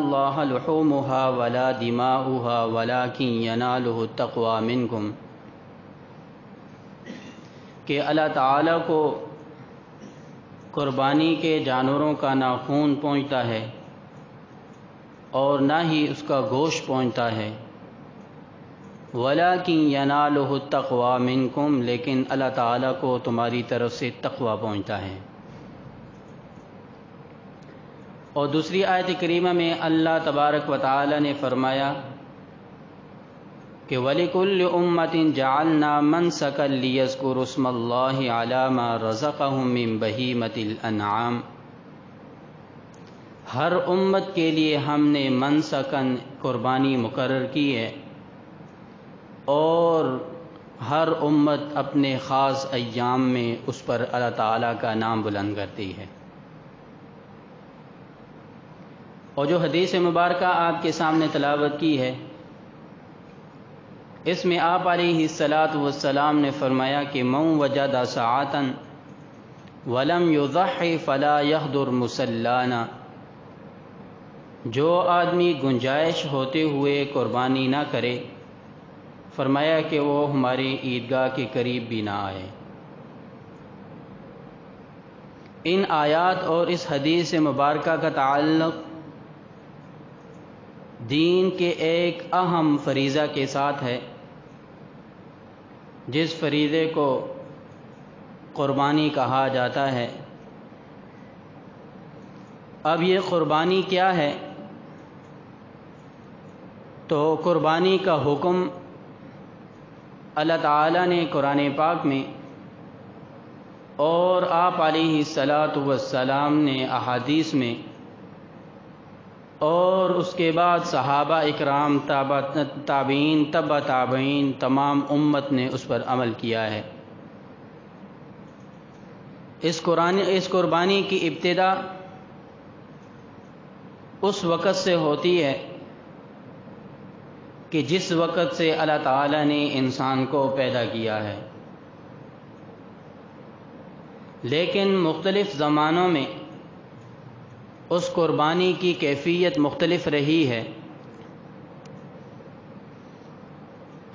اللہ لحومها ولا دماؤها ولکن ینالہ التقوی منکم، کہ اللہ تعالیٰ کو قربانی کے جانوروں کا نہ خون پہنچتا ہے اور نہ ہی اس کا گوشت پہنچتا ہے، وَلَٰكِن يَنَالُهُ التَّقْوَىٰ مِنكُمْ، لیکن اللہ تعالیٰ کو تمہاری طرف سے تقوی پہنچتا ہے۔ اور دوسری آیت کریمہ میں اللہ تبارک و تعالیٰ نے فرمایا کہ وَلِكُلِّ أُمَّةٍ جَعَلْنَا مَنسَكًا لِيَذْكُرُوا اسْمَ اللَّهِ عَلَىٰ مَا رَزَقَهُم مِّن بَهِيمَةِ الْأَنْعَامِ، ہر امت کے لیے ہم نے منسکن قربانی مقرر کی ہے، اور ہر امت اپنے خاص ایام میں اس پر اللہ تعالیٰ کا نام بلند کرتی ہے۔ اور جو حدیث مبارکہ آپ کے سامنے تلاوت کی ہے، اس میں آپ علیہ الصلاۃ والسلام نے فرمایا کہ من وجد ساعۃ ولم یضح فلا یحضر مصلانا، جو آدمی گنجائش ہوتے ہوئے قربانی نہ کرے، فرمایا کہ وہ ہماری عیدگاہ کے قریب بھی نہ آئے۔ ان آیات اور اس حدیث مبارکہ کا تعلق دین کے ایک اہم فریضہ کے ساتھ ہے، جس فریضے کو قربانی کہا جاتا ہے۔ اب یہ قربانی کیا ہے؟ تو قربانی کا حکم اللہ تعالیٰ نے قرآن پاک میں اور آپ علیہ الصلاۃ والسلام نے احادیث میں اور اس کے بعد صحابہ اکرام تابعین تبع تابعین تمام امت نے اس پر عمل کیا ہے۔ اس قربانی کی ابتدا اس وقت سے ہوتی ہے کہ جس وقت سے اللہ تعالیٰ نے انسان کو پیدا کیا ہے، لیکن مختلف زمانوں میں اس قربانی کی کیفیت مختلف رہی ہے۔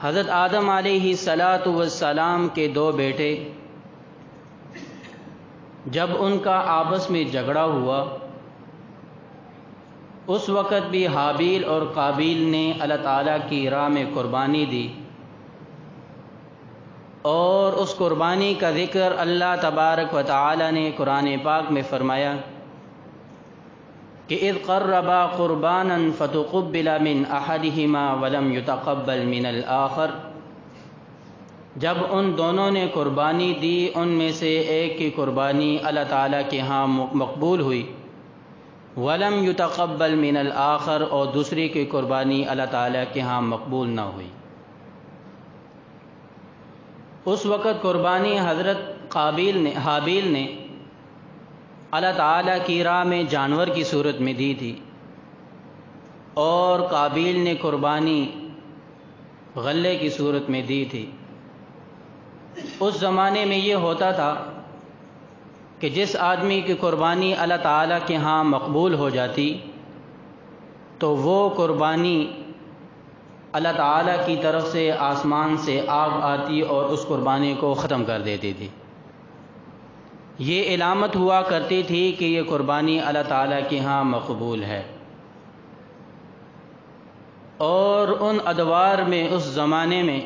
حضرت آدم علیہ الصلاۃ والسلام کے دو بیٹے، جب ان کا آپس میں جھگڑا ہوا، اس وقت بھی حابیل اور قابیل نے اللہ تعالیٰ کی راہ میں قربانی دی، اور اس قربانی کا ذکر اللہ تبارک و تعالیٰ نے قرآن پاک میں فرمایا کہ اذ قربا قربانا فتقبل من احدہما ولم یتقبل من الآخر، جب ان دونوں نے قربانی دی، ان میں سے ایک کی قربانی اللہ تعالیٰ کے ہاں مقبول ہوئی، ولم یتقبل من الآخر، اور دوسری کی قربانی اللہ تعالیٰ کے ہاں مقبول نہ ہوئی۔ اس وقت قربانی حضرت حابیل نے اللہ تعالیٰ کی راہ میں جانور کی صورت میں دی تھی، اور قابیل نے قربانی غلے کی صورت میں دی تھی۔ اس زمانے میں یہ ہوتا تھا کہ جس آدمی کی قربانی اللہ تعالیٰ کے ہاں مقبول ہو جاتی تو وہ قربانی اللہ تعالیٰ کی طرف سے آسمان سے آگ آتی اور اس قربانی کو ختم کر دیتی تھی۔ یہ علامت ہوا کرتی تھی کہ یہ قربانی اللہ تعالیٰ کے ہاں مقبول ہے۔ اور ان ادوار میں اس زمانے میں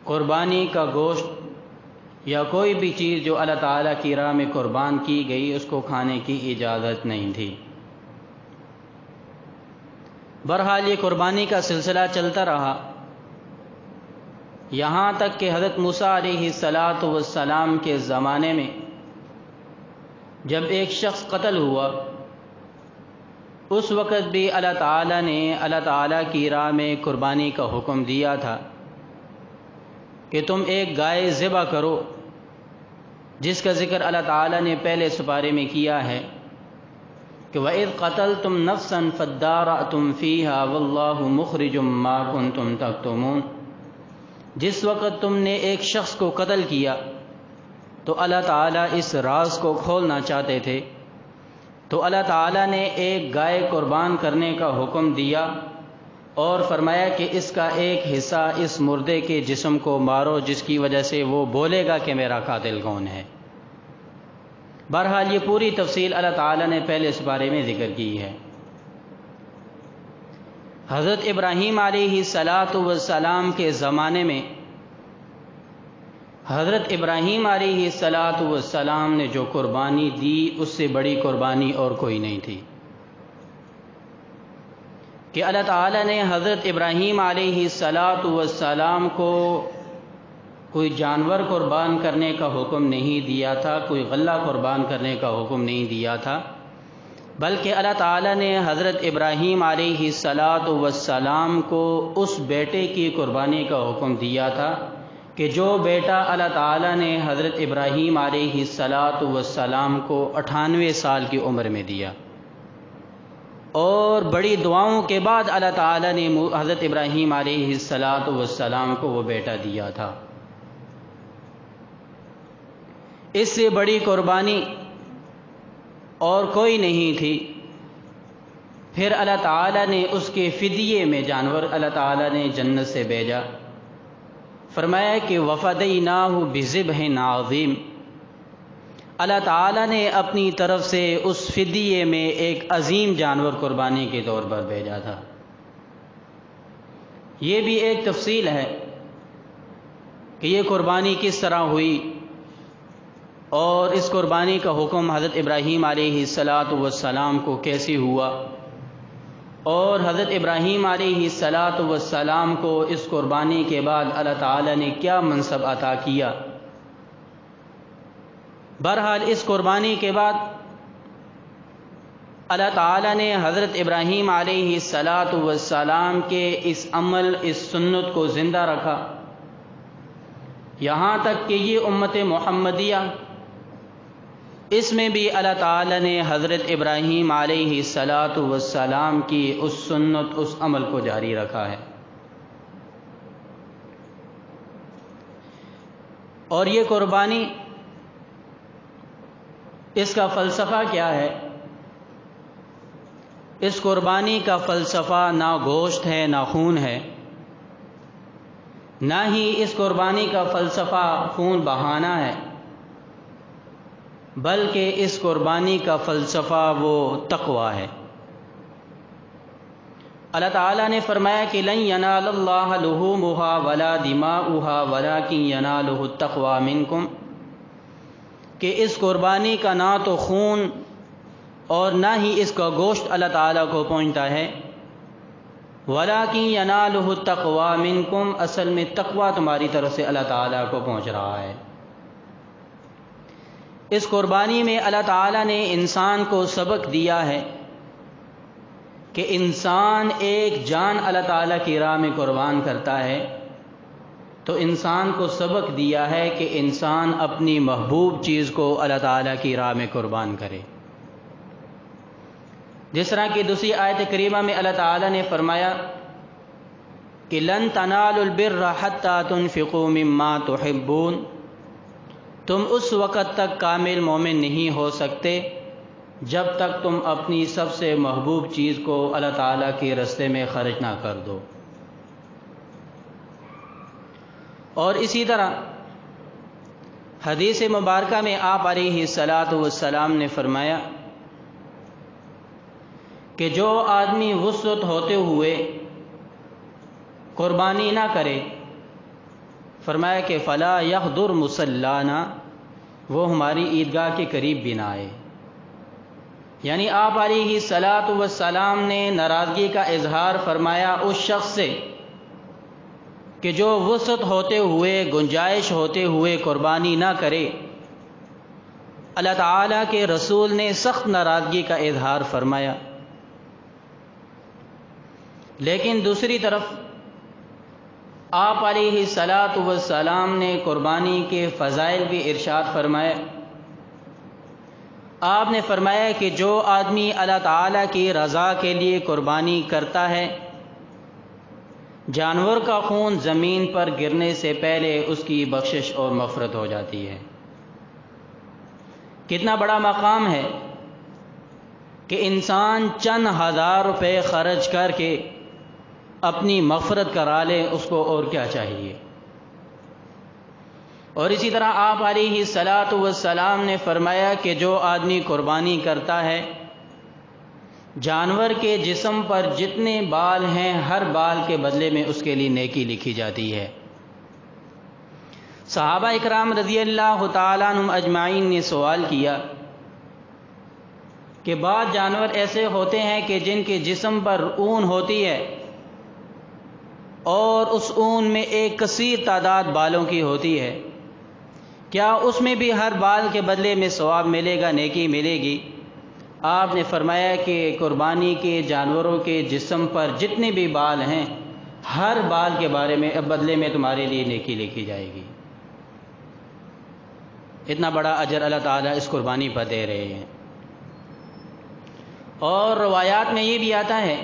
قربانی کا گوشت یا کوئی بھی چیز جو اللہ تعالیٰ کی راہ میں قربان کی گئی اس کو کھانے کی اجازت نہیں تھی۔ بہرحال یہ قربانی کا سلسلہ چلتا رہا، یہاں تک کہ حضرت موسیٰ علیہ الصلاۃ والسلام کے زمانے میں جب ایک شخص قتل ہوا، اس وقت بھی اللہ تعالیٰ نے اللہ تعالیٰ کی راہ میں قربانی کا حکم دیا تھا کہ تم ایک گائے ذبح کرو، جس کا ذکر اللہ تعالیٰ نے پہلے سپارے میں کیا ہے کہ وَإِذْ قَتَلْتُمْ نَفْسًا فَادَّارَأْتُمْ فِيهَا وَاللَّهُ مُخْرِجٌ مَّا كُنتُمْ تَكْتُمُونَ، جس وقت تم نے ایک شخص کو قتل کیا تو اللہ تعالیٰ اس راز کو کھولنا چاہتے تھے تو اللہ تعالیٰ نے ایک گائے قربان کرنے کا حکم دیا اور فرمایا کہ اس کا ایک حصہ اس مردے کے جسم کو مارو، جس کی وجہ سے وہ بولے گا کہ میرا قاتل کون ہے۔ بہرحال یہ پوری تفصیل اللہ تعالیٰ نے پہلے اس بارے میں ذکر کی ہے۔ حضرت ابراہیم علیہ السلام کے زمانے میں حضرت ابراہیم علیہ السلام نے جو قربانی دی اس سے بڑی قربانی اور کوئی نہیں تھی کہ اللہ تعالیٰ نے حضرت ابراہیم علیہ السلام کو کوئی جانور قربان کرنے کا حکم نہیں دیا تھا، کوئی غلہ قربان کرنے کا حکم نہیں دیا تھا، بلکہ اللہ تعالیٰ نے حضرت ابراہیم علیہ السلام کو اس بیٹے کی قربانی کا حکم دیا تھا کہ جو بیٹا اللہ تعالیٰ نے حضرت ابراہیم علیہ السلام کو 98 سال کی عمر میں دیا، اور بڑی دعاؤں کے بعد اللہ تعالیٰ نے حضرت ابراہیم علیہ السلام کو وہ بیٹا دیا تھا۔ اس سے بڑی قربانی اور کوئی نہیں تھی۔ پھر اللہ تعالیٰ نے اس کے فدیے میں جانور اللہ تعالیٰ نے جنت سے بھیجا، فرمایا کہ وَفَدَيْنَاهُ بِذِبْحٍ عَظِيمٍ، اللہ تعالیٰ نے اپنی طرف سے اس فدیے میں ایک عظیم جانور قربانی کے طور پر بھیجا تھا۔ یہ بھی ایک تفصیل ہے کہ یہ قربانی کس طرح ہوئی اور اس قربانی کا حکم حضرت ابراہیم علیہ السلام کو کیسے ہوا، اور حضرت ابراہیم علیہ السلام کو اس قربانی کے بعد اللہ تعالیٰ نے کیا منصب عطا کیا۔ بہرحال اس قربانی کے بعد اللہ تعالیٰ نے حضرت ابراہیم علیہ السلام کے اس عمل، اس سنت کو زندہ رکھا، یہاں تک کہ یہ امت محمدیہ، اس میں بھی اللہ تعالیٰ نے حضرت ابراہیم علیہ السلام کی اس سنت، اس عمل کو جاری رکھا ہے۔ اور یہ قربانی، اس کا فلسفہ کیا ہے؟ اس قربانی کا فلسفہ نہ گوشت ہے، نہ خون ہے، نہ ہی اس قربانی کا فلسفہ خون بہانا ہے، بلکہ اس قربانی کا فلسفہ وہ تقویٰ ہے۔ اللہ تعالیٰ نے فرمایا کہ لن ینال اللہ لحومها ولا دماؤها ولکن ینالہ التقوی منکم، کہ اس قربانی کا نہ تو خون اور نہ ہی اس کا گوشت اللہ تعالیٰ کو پہنچتا ہے، وَلَٰكِن يَنَالُهُ التَّقْوَىٰ مِنكُمْ، اصل میں تقویٰ تمہاری طرف سے اللہ تعالیٰ کو پہنچ رہا ہے۔ اس قربانی میں اللہ تعالیٰ نے انسان کو سبق دیا ہے کہ انسان ایک جان اللہ تعالیٰ کی راہ میں قربان کرتا ہے تو انسان کو سبق دیا ہے کہ انسان اپنی محبوب چیز کو اللہ تعالیٰ کی راہ میں قربان کرے۔ جس طرح کہ دوسری آیت کریمہ میں اللہ تعالیٰ نے فرمایا کہ لن تنالوا البر حتى تنفقوا مما تحبون، تم اس وقت تک کامل مومن نہیں ہو سکتے جب تک تم اپنی سب سے محبوب چیز کو اللہ تعالیٰ کے راستے میں خرچ نہ کر دو۔ اور اسی طرح حدیث مبارکہ میں آپ علیہ السلام نے فرمایا کہ جو آدمی وسعت ہوتے ہوئے قربانی نہ کرے، فرمایا کہ فلا یحضر مصلانا، وہ ہماری عیدگاہ کے قریب بھی نہ آئے۔ یعنی آپ علیہ السلام نے ناراضگی کا اظہار فرمایا اس شخص سے کہ جو وسعت ہوتے ہوئے، گنجائش ہوتے ہوئے قربانی نہ کرے۔ اللہ تعالیٰ کے رسول نے سخت ناراضگی کا اظہار فرمایا، لیکن دوسری طرف آپ علیہ السلام نے قربانی کے فضائل بھی ارشاد فرمائے۔ آپ نے فرمایا کہ جو آدمی اللہ تعالیٰ کی رضا کے لیے قربانی کرتا ہے، جانور کا خون زمین پر گرنے سے پہلے اس کی بخشش اور مغفرت ہو جاتی ہے۔ کتنا بڑا مقام ہے کہ انسان چند ہزار روپے خرچ کر کے اپنی مغفرت کرا لے، اس کو اور کیا چاہیے۔ اور اسی طرح آپ علیہ الصلاۃ والسلام نے فرمایا کہ جو آدمی قربانی کرتا ہے، جانور کے جسم پر جتنے بال ہیں ہر بال کے بدلے میں اس کے لیے نیکی لکھی جاتی ہے۔ صحابہ اکرام رضی اللہ تعالیٰ عنہم اجمعین نے سوال کیا کہ بعض جانور ایسے ہوتے ہیں کہ جن کے جسم پر اون ہوتی ہے اور اس اون میں ایک کثیر تعداد بالوں کی ہوتی ہے، کیا اس میں بھی ہر بال کے بدلے میں ثواب ملے گا، نیکی ملے گی؟ آپ نے فرمایا کہ قربانی کے جانوروں کے جسم پر جتنے بھی بال ہیں ہر بال کے بارے میں بدلے میں تمہارے لیے نیکی لکھی جائے گی۔ اتنا بڑا اجر اللہ تعالیٰ اس قربانی پر دے رہے ہیں۔ اور روایات میں یہ بھی آتا ہے،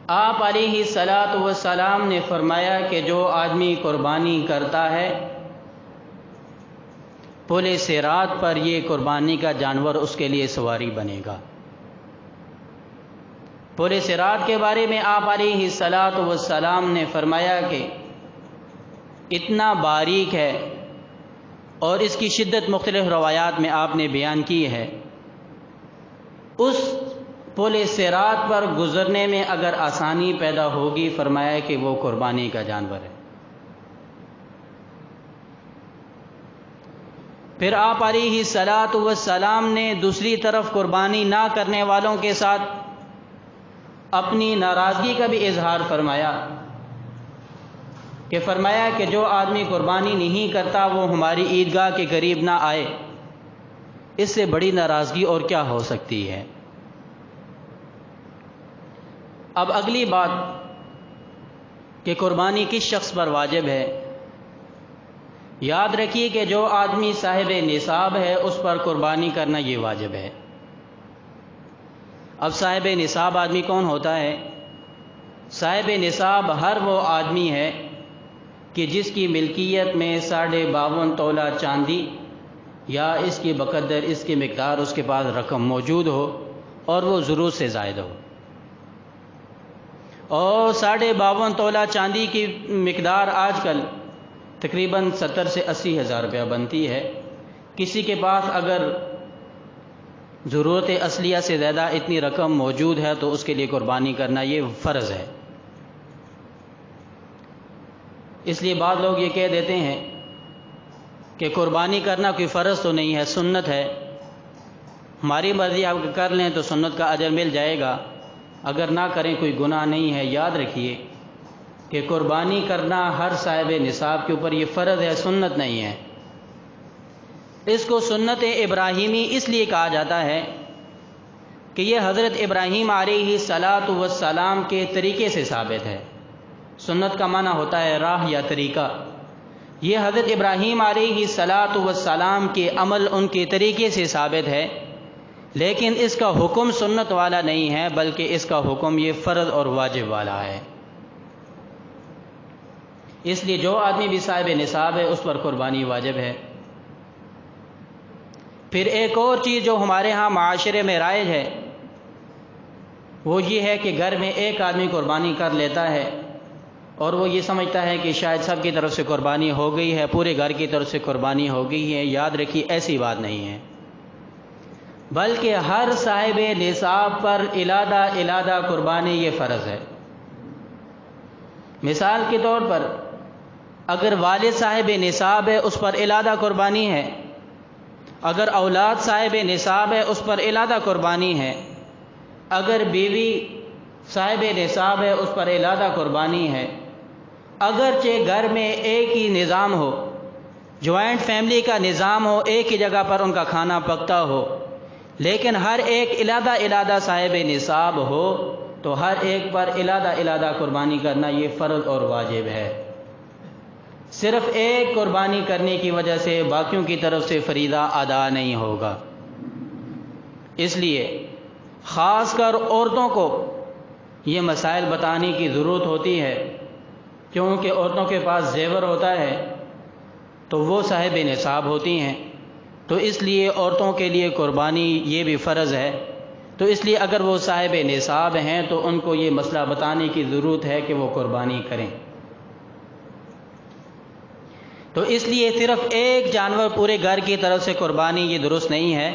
آپ علیہ الصلاۃ والسلام نے فرمایا کہ جو آدمی قربانی کرتا ہے، پل صراط پر یہ قربانی کا جانور اس کے لیے سواری بنے گا۔ پل صراط کے بارے میں آپ علیہ الصلاۃ والسلام نے فرمایا کہ اتنا باریک ہے، اور اس کی شدت مختلف روایات میں آپ نے بیان کی ہے۔ اس پل صراط پر گزرنے میں اگر آسانی پیدا ہوگی، فرمایا کہ وہ قربانی کا جانور ہے۔ پھر آپ علیہ الصلاۃ والسلام نے دوسری طرف قربانی نہ کرنے والوں کے ساتھ اپنی ناراضگی کا بھی اظہار فرمایا کہ جو آدمی قربانی نہیں کرتا وہ ہماری عیدگاہ کے قریب نہ آئے۔ اس سے بڑی ناراضگی اور کیا ہو سکتی ہے۔ اب اگلی بات کہ قربانی کس شخص پر واجب ہے۔ یاد رکھیے کہ جو آدمی صاحب نصاب ہے اس پر قربانی کرنا یہ واجب ہے۔ اب صاحب نصاب آدمی کون ہوتا ہے؟ صاحب نصاب ہر وہ آدمی ہے کہ جس کی ملکیت میں 52.5 تولہ چاندی یا اس کی بقدر اس کی مقدار اس کے پاس رقم موجود ہو اور وہ ضرورت سے زائد ہو۔ اور 52.5 تولہ چاندی کی مقدار آج کل تقریباً 70 سے 80 ہزار روپیہ بنتی ہے۔ کسی کے پاس اگر ضرورت اصلیہ سے زیادہ اتنی رقم موجود ہے تو اس کے لیے قربانی کرنا یہ فرض ہے۔ اس لیے بعض لوگ یہ کہہ دیتے ہیں کہ قربانی کرنا کوئی فرض تو نہیں ہے، سنت ہے، ہماری مرضی آپ کر لیں تو سنت کا اجر مل جائے گا، اگر نہ کریں کوئی گناہ نہیں ہے۔ یاد رکھیے کہ قربانی کرنا ہر صاحب نصاب کے اوپر یہ فرض ہے، سنت نہیں ہے۔ اس کو سنت ابراہیمی اس لیے کہا جاتا ہے کہ یہ حضرت ابراہیم علیہ الصلاۃ والسلام کے طریقے سے ثابت ہے۔ سنت کا معنی ہوتا ہے راہ یا طریقہ۔ یہ حضرت ابراہیم علیہ الصلاۃ والسلام کے عمل ان کے طریقے سے ثابت ہے، لیکن اس کا حکم سنت والا نہیں ہے، بلکہ اس کا حکم یہ فرض اور واجب والا ہے۔ اس لیے جو آدمی بھی صاحب نصاب ہے اس پر قربانی واجب ہے۔ پھر ایک اور چیز جو ہمارے ہاں معاشرے میں رائج ہے وہ یہ ہے کہ گھر میں ایک آدمی قربانی کر لیتا ہے اور وہ یہ سمجھتا ہے کہ شاید سب کی طرف سے قربانی ہو گئی ہے، پورے گھر کی طرف سے قربانی ہو گئی ہے۔ یاد رکھیے ایسی بات نہیں ہے، بلکہ ہر صاحب نصاب پر علیحدہ قربانی یہ فرض ہے۔ مثال کے طور پر اگر والد صاحب نصاب ہے اس پر علیحدہ قربانی ہے، اگر اولاد صاحب نصاب ہے اس پر علیحدہ قربانی ہے، اگر بیوی صاحب نصاب ہے اس پر علیحدہ قربانی ہے۔ اگرچہ گھر میں ایک ہی نظام ہو، جوائنٹ فیملی کا نظام ہو، ایک ہی جگہ پر ان کا کھانا پکتا ہو، لیکن ہر ایک علیحدہ صاحب نصاب ہو تو ہر ایک پر علیحدہ قربانی کرنا یہ فرض اور واجب ہے۔ صرف ایک قربانی کرنے کی وجہ سے باقیوں کی طرف سے فریضہ ادا نہیں ہوگا۔ اس لیے خاص کر عورتوں کو یہ مسائل بتانے کی ضرورت ہوتی ہے، کیونکہ عورتوں کے پاس زیور ہوتا ہے تو وہ صاحب نصاب ہوتی ہیں، تو اس لیے عورتوں کے لیے قربانی یہ بھی فرض ہے تو اس لیے اگر وہ صاحب نصاب ہیں تو ان کو یہ مسئلہ بتانے کی ضرورت ہے کہ وہ قربانی کریں۔ تو اس لیے صرف ایک جانور پورے گھر کی طرف سے قربانی یہ درست نہیں ہے،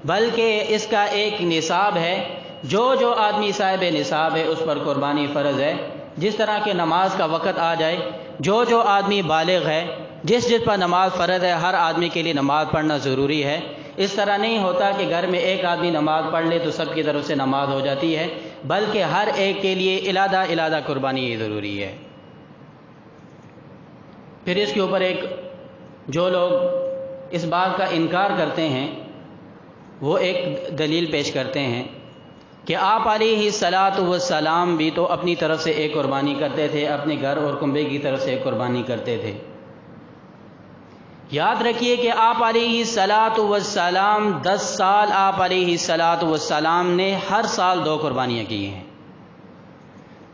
بلکہ اس کا ایک نصاب ہے۔ جو آدمی صاحب نصاب ہے اس پر قربانی فرض ہے۔ جس طرح کہ نماز کا وقت آ جائے، جو آدمی بالغ ہے، جس پر نماز فرض ہے، ہر آدمی کے لیے نماز پڑھنا ضروری ہے۔ اس طرح نہیں ہوتا کہ گھر میں ایک آدمی نماز پڑھ لے تو سب کی طرف سے نماز ہو جاتی ہے، بلکہ ہر ایک کے لیے علیحدہ قربانی یہ ضروری ہے۔ پھر اس کے اوپر جو لوگ اس بات کا انکار کرتے ہیں وہ ایک دلیل پیش کرتے ہیں کہ آپ علیہ الصلاۃ والسلام بھی تو اپنی طرف سے ایک قربانی کرتے تھے، اپنے گھر اور کنبے کی طرف سے ایک قربانی کرتے تھے۔ یاد رکھیے کہ آپ علیہ الصلاۃ والسلام 10 سال آپ علیہ الصلاۃ والسلام نے ہر سال 2 قربانیاں کی ہیں۔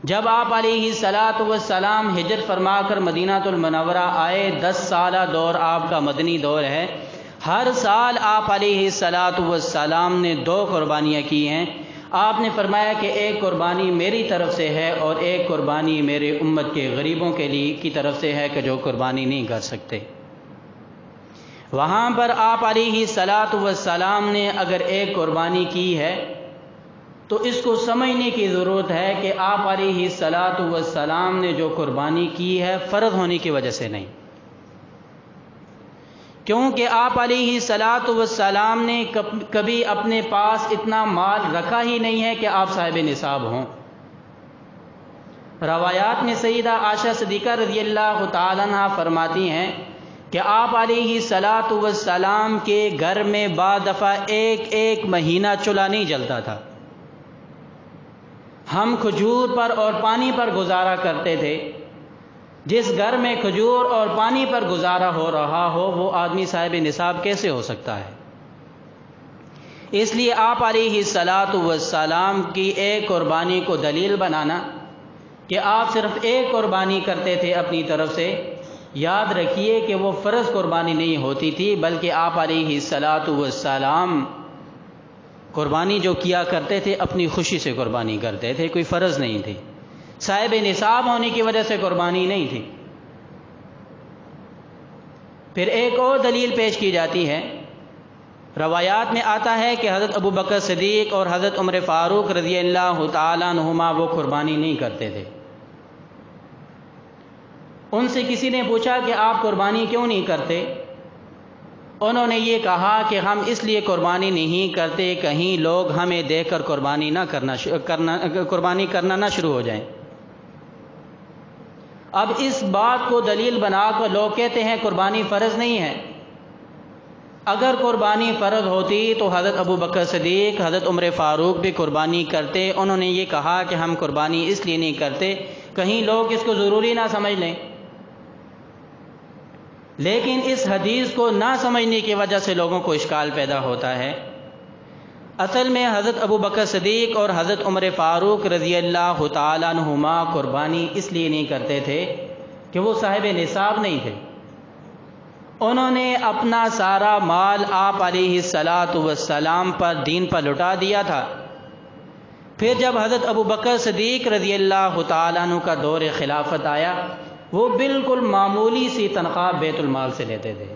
جب آپ علیہ الصلاۃ والسلام ہجرت فرما کر مدینہ المنورہ آئے، 10 سالہ دور آپ کا مدنی دور ہے، ہر سال آپ علیہ الصلاۃ والسلام نے 2 قربانیاں کی ہیں۔ آپ نے فرمایا کہ ایک قربانی میری طرف سے ہے اور ایک قربانی میرے امت کے غریبوں کے لیے کی طرف سے ہے کہ جو قربانی نہیں کر سکتے۔ وہاں پر آپ علیہ الصلاۃ والسلام نے اگر ایک قربانی کی ہے تو اس کو سمجھنے کی ضرورت ہے کہ آپ علیہ الصلاۃ والسلام نے جو قربانی کی ہے فرض ہونے کی وجہ سے نہیں، کیونکہ آپ علیہ الصلاۃ والسلام نے کبھی اپنے پاس اتنا مال رکھا ہی نہیں ہے کہ آپ صاحب نصاب ہوں۔ روایات میں سیدہ عائشہ صدیقہ رضی اللہ تعالیٰ عنہا فرماتی ہیں کہ آپ علیہ الصلاۃ والسلام کے گھر میں بعض دفعہ ایک مہینہ چولہا نہیں جلتا تھا۔ ہم کھجور پر اور پانی پر گزارا کرتے تھے۔ جس گھر میں کھجور اور پانی پر گزارا ہو رہا ہو وہ آدمی صاحب نصاب کیسے ہو سکتا ہے؟ اس لیے آپ علیہ الصلاۃ والسلام کی ایک قربانی کو دلیل بنانا کہ آپ صرف ایک قربانی کرتے تھے اپنی طرف سے، یاد رکھیے کہ وہ فرض قربانی نہیں ہوتی تھی، بلکہ آپ علیہ الصلاۃ والسلام قربانی جو کیا کرتے تھے اپنی خوشی سے قربانی کرتے تھے، کوئی فرض نہیں تھی، صاحب نصاب ہونے کی وجہ سے قربانی نہیں تھی۔ پھر ایک اور دلیل پیش کی جاتی ہے، روایات میں آتا ہے کہ حضرت ابو بکر صدیق اور حضرت عمر فاروق رضی اللہ تعالیٰ عنہما وہ قربانی نہیں کرتے تھے۔ ان سے کسی نے پوچھا کہ آپ قربانی کیوں نہیں کرتے؟ انہوں نے یہ کہا کہ ہم اس لیے قربانی نہیں کرتے کہیں لوگ ہمیں دیکھ کر قربانی کرنا نہ شروع ہو جائیں۔ اب اس بات کو دلیل بنا کر لوگ کہتے ہیں قربانی فرض نہیں ہے۔ اگر قربانی فرض ہوتی تو حضرت ابو بکر صدیق، حضرت عمر فاروق بھی قربانی کرتے۔ انہوں نے یہ کہا کہ ہم قربانی اس لیے نہیں کرتے کہیں لوگ اس کو ضروری نہ سمجھ لیں، لیکن اس حدیث کو نہ سمجھنے کی وجہ سے لوگوں کو اشکال پیدا ہوتا ہے۔ اصل میں حضرت ابو بکر صدیق اور حضرت عمر فاروق رضی اللہ تعالیٰ عنہما قربانی اس لیے نہیں کرتے تھے کہ وہ صاحب نصاب نہیں تھے۔ انہوں نے اپنا سارا مال آپ علیہ الصلاۃ والسلام پر دین پر لٹا دیا تھا۔ پھر جب حضرت ابو بکر صدیق رضی اللہ تعالیٰ عنہ کا دور خلافت آیا، وہ بالکل معمولی سی تنخواہ بیت المال سے لیتے تھے۔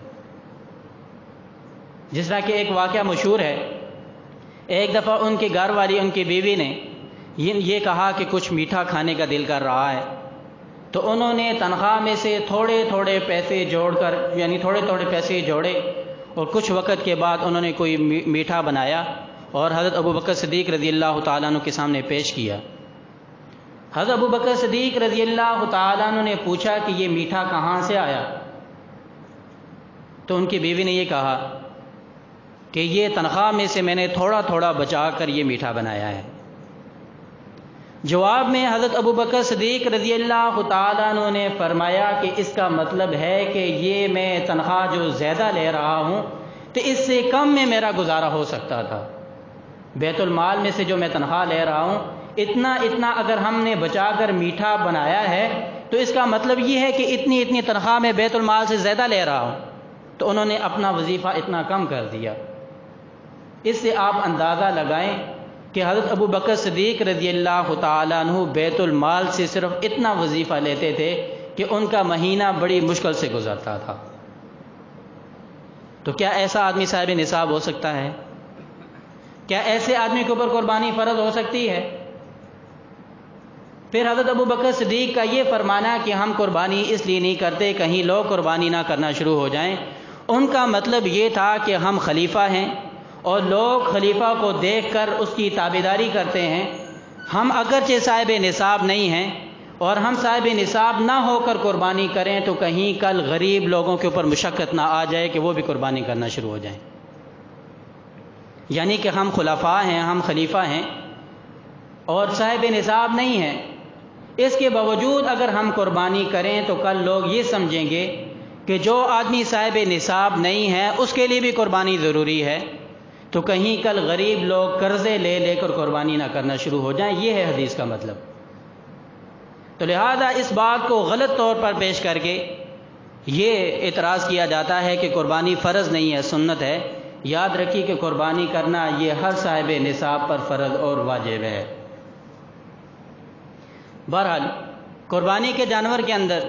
جس طرح کہ ایک واقعہ مشہور ہے، ایک دفعہ ان کی گھر والی، ان کی بیوی نے یہ کہا کہ کچھ میٹھا کھانے کا دل کر رہا ہے، تو انہوں نے تنخواہ میں سے تھوڑے تھوڑے پیسے جوڑ کر، یعنی تھوڑے تھوڑے پیسے جوڑے، اور کچھ وقت کے بعد انہوں نے کوئی میٹھا بنایا اور حضرت ابو بکر صدیق رضی اللہ تعالیٰ عنہ کے سامنے پیش کیا۔ حضرت ابو بکر صدیق رضی اللہ تعالیٰ عنہ نے پوچھا کہ یہ میٹھا کہاں سے آیا؟ تو ان کی بیوی نے یہ کہا کہ یہ تنخواہ میں سے میں نے تھوڑا تھوڑا بچا کر یہ میٹھا بنایا ہے۔ جواب میں حضرت ابو بکر صدیق رضی اللہ تعالیٰ عنہ نے فرمایا کہ اس کا مطلب ہے کہ یہ میں تنخواہ جو زیادہ لے رہا ہوں تو اس سے کم میں میرا گزارا ہو سکتا تھا۔ بیت المال میں سے جو میں تنخواہ لے رہا ہوں اتنا اگر ہم نے بچا کر میٹھا بنایا ہے تو اس کا مطلب یہ ہے کہ اتنی تنخواہ میں بیت المال سے زیادہ لے رہا ہوں۔ تو انہوں نے اپنا وظیفہ اتنا کم کر دیا۔ اس سے آپ اندازہ لگائیں کہ حضرت ابو بکر صدیق رضی اللہ تعالیٰ عنہ بیت المال سے صرف اتنا وظیفہ لیتے تھے کہ ان کا مہینہ بڑی مشکل سے گزرتا تھا۔ تو کیا ایسا آدمی صاحب نصاب ہو سکتا ہے؟ کیا ایسے آدمی کے اوپر قربانی فرض ہو سکتی ہے؟ پھر حضرت ابو بکر صدیق کا یہ فرمانا کہ ہم قربانی اس لیے نہیں کرتے کہیں لوگ قربانی نہ کرنا شروع ہو جائیں، ان کا مطلب یہ تھا کہ ہم خلیفہ ہیں اور لوگ خلیفہ کو دیکھ کر اس کی تابعداری کرتے ہیں، ہم اگرچہ صاحب نصاب نہیں ہیں اور ہم صاحب نصاب نہ ہو کر قربانی کریں تو کہیں کل غریب لوگوں کے اوپر مشقت نہ آ جائے کہ وہ بھی قربانی کرنا شروع ہو جائیں۔ یعنی کہ ہم خلفاء ہیں، ہم خلیفہ ہیں اور صاحب نصاب نہیں ہیں، اس کے باوجود اگر ہم قربانی کریں تو کل لوگ یہ سمجھیں گے کہ جو آدمی صاحب نصاب نہیں ہے اس کے لیے بھی قربانی ضروری ہے، تو کہیں کل غریب لوگ قرضے لے لے کر قربانی نہ کرنا شروع ہو جائیں۔ یہ ہے حدیث کا مطلب۔ تو لہذا اس بات کو غلط طور پر پیش کر کے یہ اعتراض کیا جاتا ہے کہ قربانی فرض نہیں ہے، سنت ہے۔ یاد رکھیے کہ قربانی کرنا یہ ہر صاحب نصاب پر فرض اور واجب ہے۔ بہرحال قربانی کے جانور کے اندر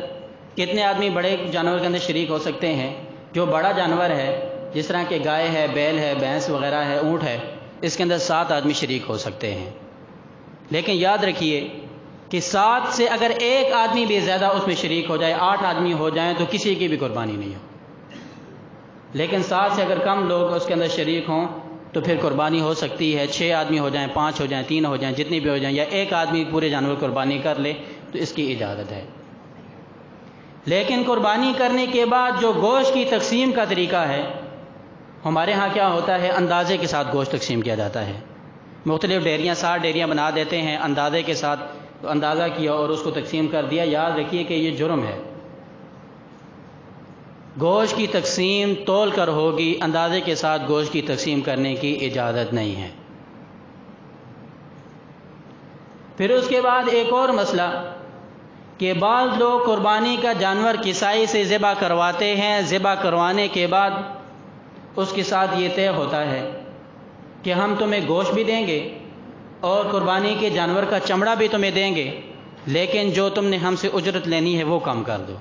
کتنے آدمی بڑے جانور کے اندر شریک ہو سکتے ہیں؟ جو بڑا جانور ہے جس طرح کہ گائے ہے، بیل ہے، بھینس وغیرہ ہے، اونٹ ہے، اس کے اندر 7 آدمی شریک ہو سکتے ہیں۔ لیکن یاد رکھیے کہ 7 سے اگر ایک آدمی بھی زیادہ اس میں شریک ہو جائے، 8 آدمی ہو جائیں تو کسی کی بھی قربانی نہیں ہو۔ لیکن 7 سے اگر کم لوگ اس کے اندر شریک ہوں تو پھر قربانی ہو سکتی ہے۔ 6 آدمی ہو جائیں، 5 ہو جائیں، 3 ہو جائیں، جتنی بھی ہو جائیں، یا ایک آدمی پورے جانور قربانی کر لے تو اس کی اجازت ہے۔ لیکن قربانی کرنے کے بعد جو گوشت کی تقسیم کا طریقہ ہے، ہمارے ہاں کیا ہوتا ہے، اندازے کے ساتھ گوشت تقسیم کیا جاتا ہے۔ مختلف ڈیریاں 60 ڈیریاں بنا دیتے ہیں اندازے کے ساتھ، تو اندازہ کیا اور اس کو تقسیم کر دیا۔ یاد رکھیے کہ یہ جرم ہے۔ گوشت کی تقسیم تول کر ہوگی، اندازے کے ساتھ گوشت کی تقسیم کرنے کی اجازت نہیں ہے۔ پھر اس کے بعد ایک اور مسئلہ کہ بعض لوگ قربانی کا جانور کسائی سے ذبح کرواتے ہیں، ذبح کروانے کے بعد اس کے ساتھ یہ طے ہوتا ہے کہ ہم تمہیں گوشت بھی دیں گے اور قربانی کے جانور کا چمڑا بھی تمہیں دیں گے، لیکن جو تم نے ہم سے اجرت لینی ہے وہ کم کر دو۔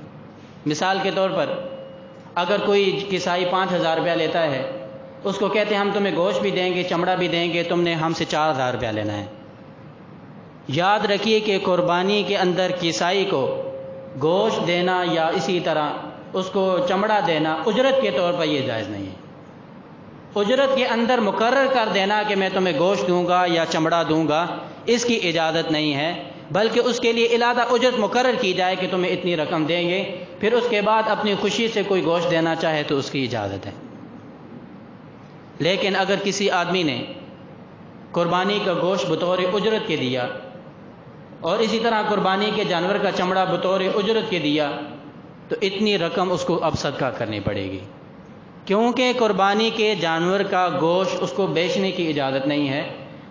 مثال کے طور پر اگر کوئی کسائی 5,000 روپیہ لیتا ہے، اس کو کہتے ہیں ہم تمہیں گوشت بھی دیں گے، چمڑا بھی دیں گے، تم نے ہم سے 4,000 روپیہ لینا ہے۔ یاد رکھیے کہ قربانی کے اندر کسائی کو گوشت دینا یا اسی طرح اس کو چمڑا دینا اجرت کے طور پر یہ جائز نہیں ہے۔ اجرت کے اندر مقرر کر دینا کہ میں تمہیں گوشت دوں گا یا چمڑا دوں گا، اس کی اجازت نہیں ہے، بلکہ اس کے لیے علیحدہ اجرت مقرر کی جائے کہ تمہیں اتنی رقم دیں گے، پھر اس کے بعد اپنی خوشی سے کوئی گوشت دینا چاہے تو اس کی اجازت ہے۔ لیکن اگر کسی آدمی نے قربانی کا گوشت بطور اجرت کے دیا اور اسی طرح قربانی کے جانور کا چمڑا بطور اجرت کے دیا تو اتنی رقم اس کو اب صدقہ کرنی پڑے گی، کیونکہ قربانی کے جانور کا گوشت اس کو بیچنے کی اجازت نہیں ہے۔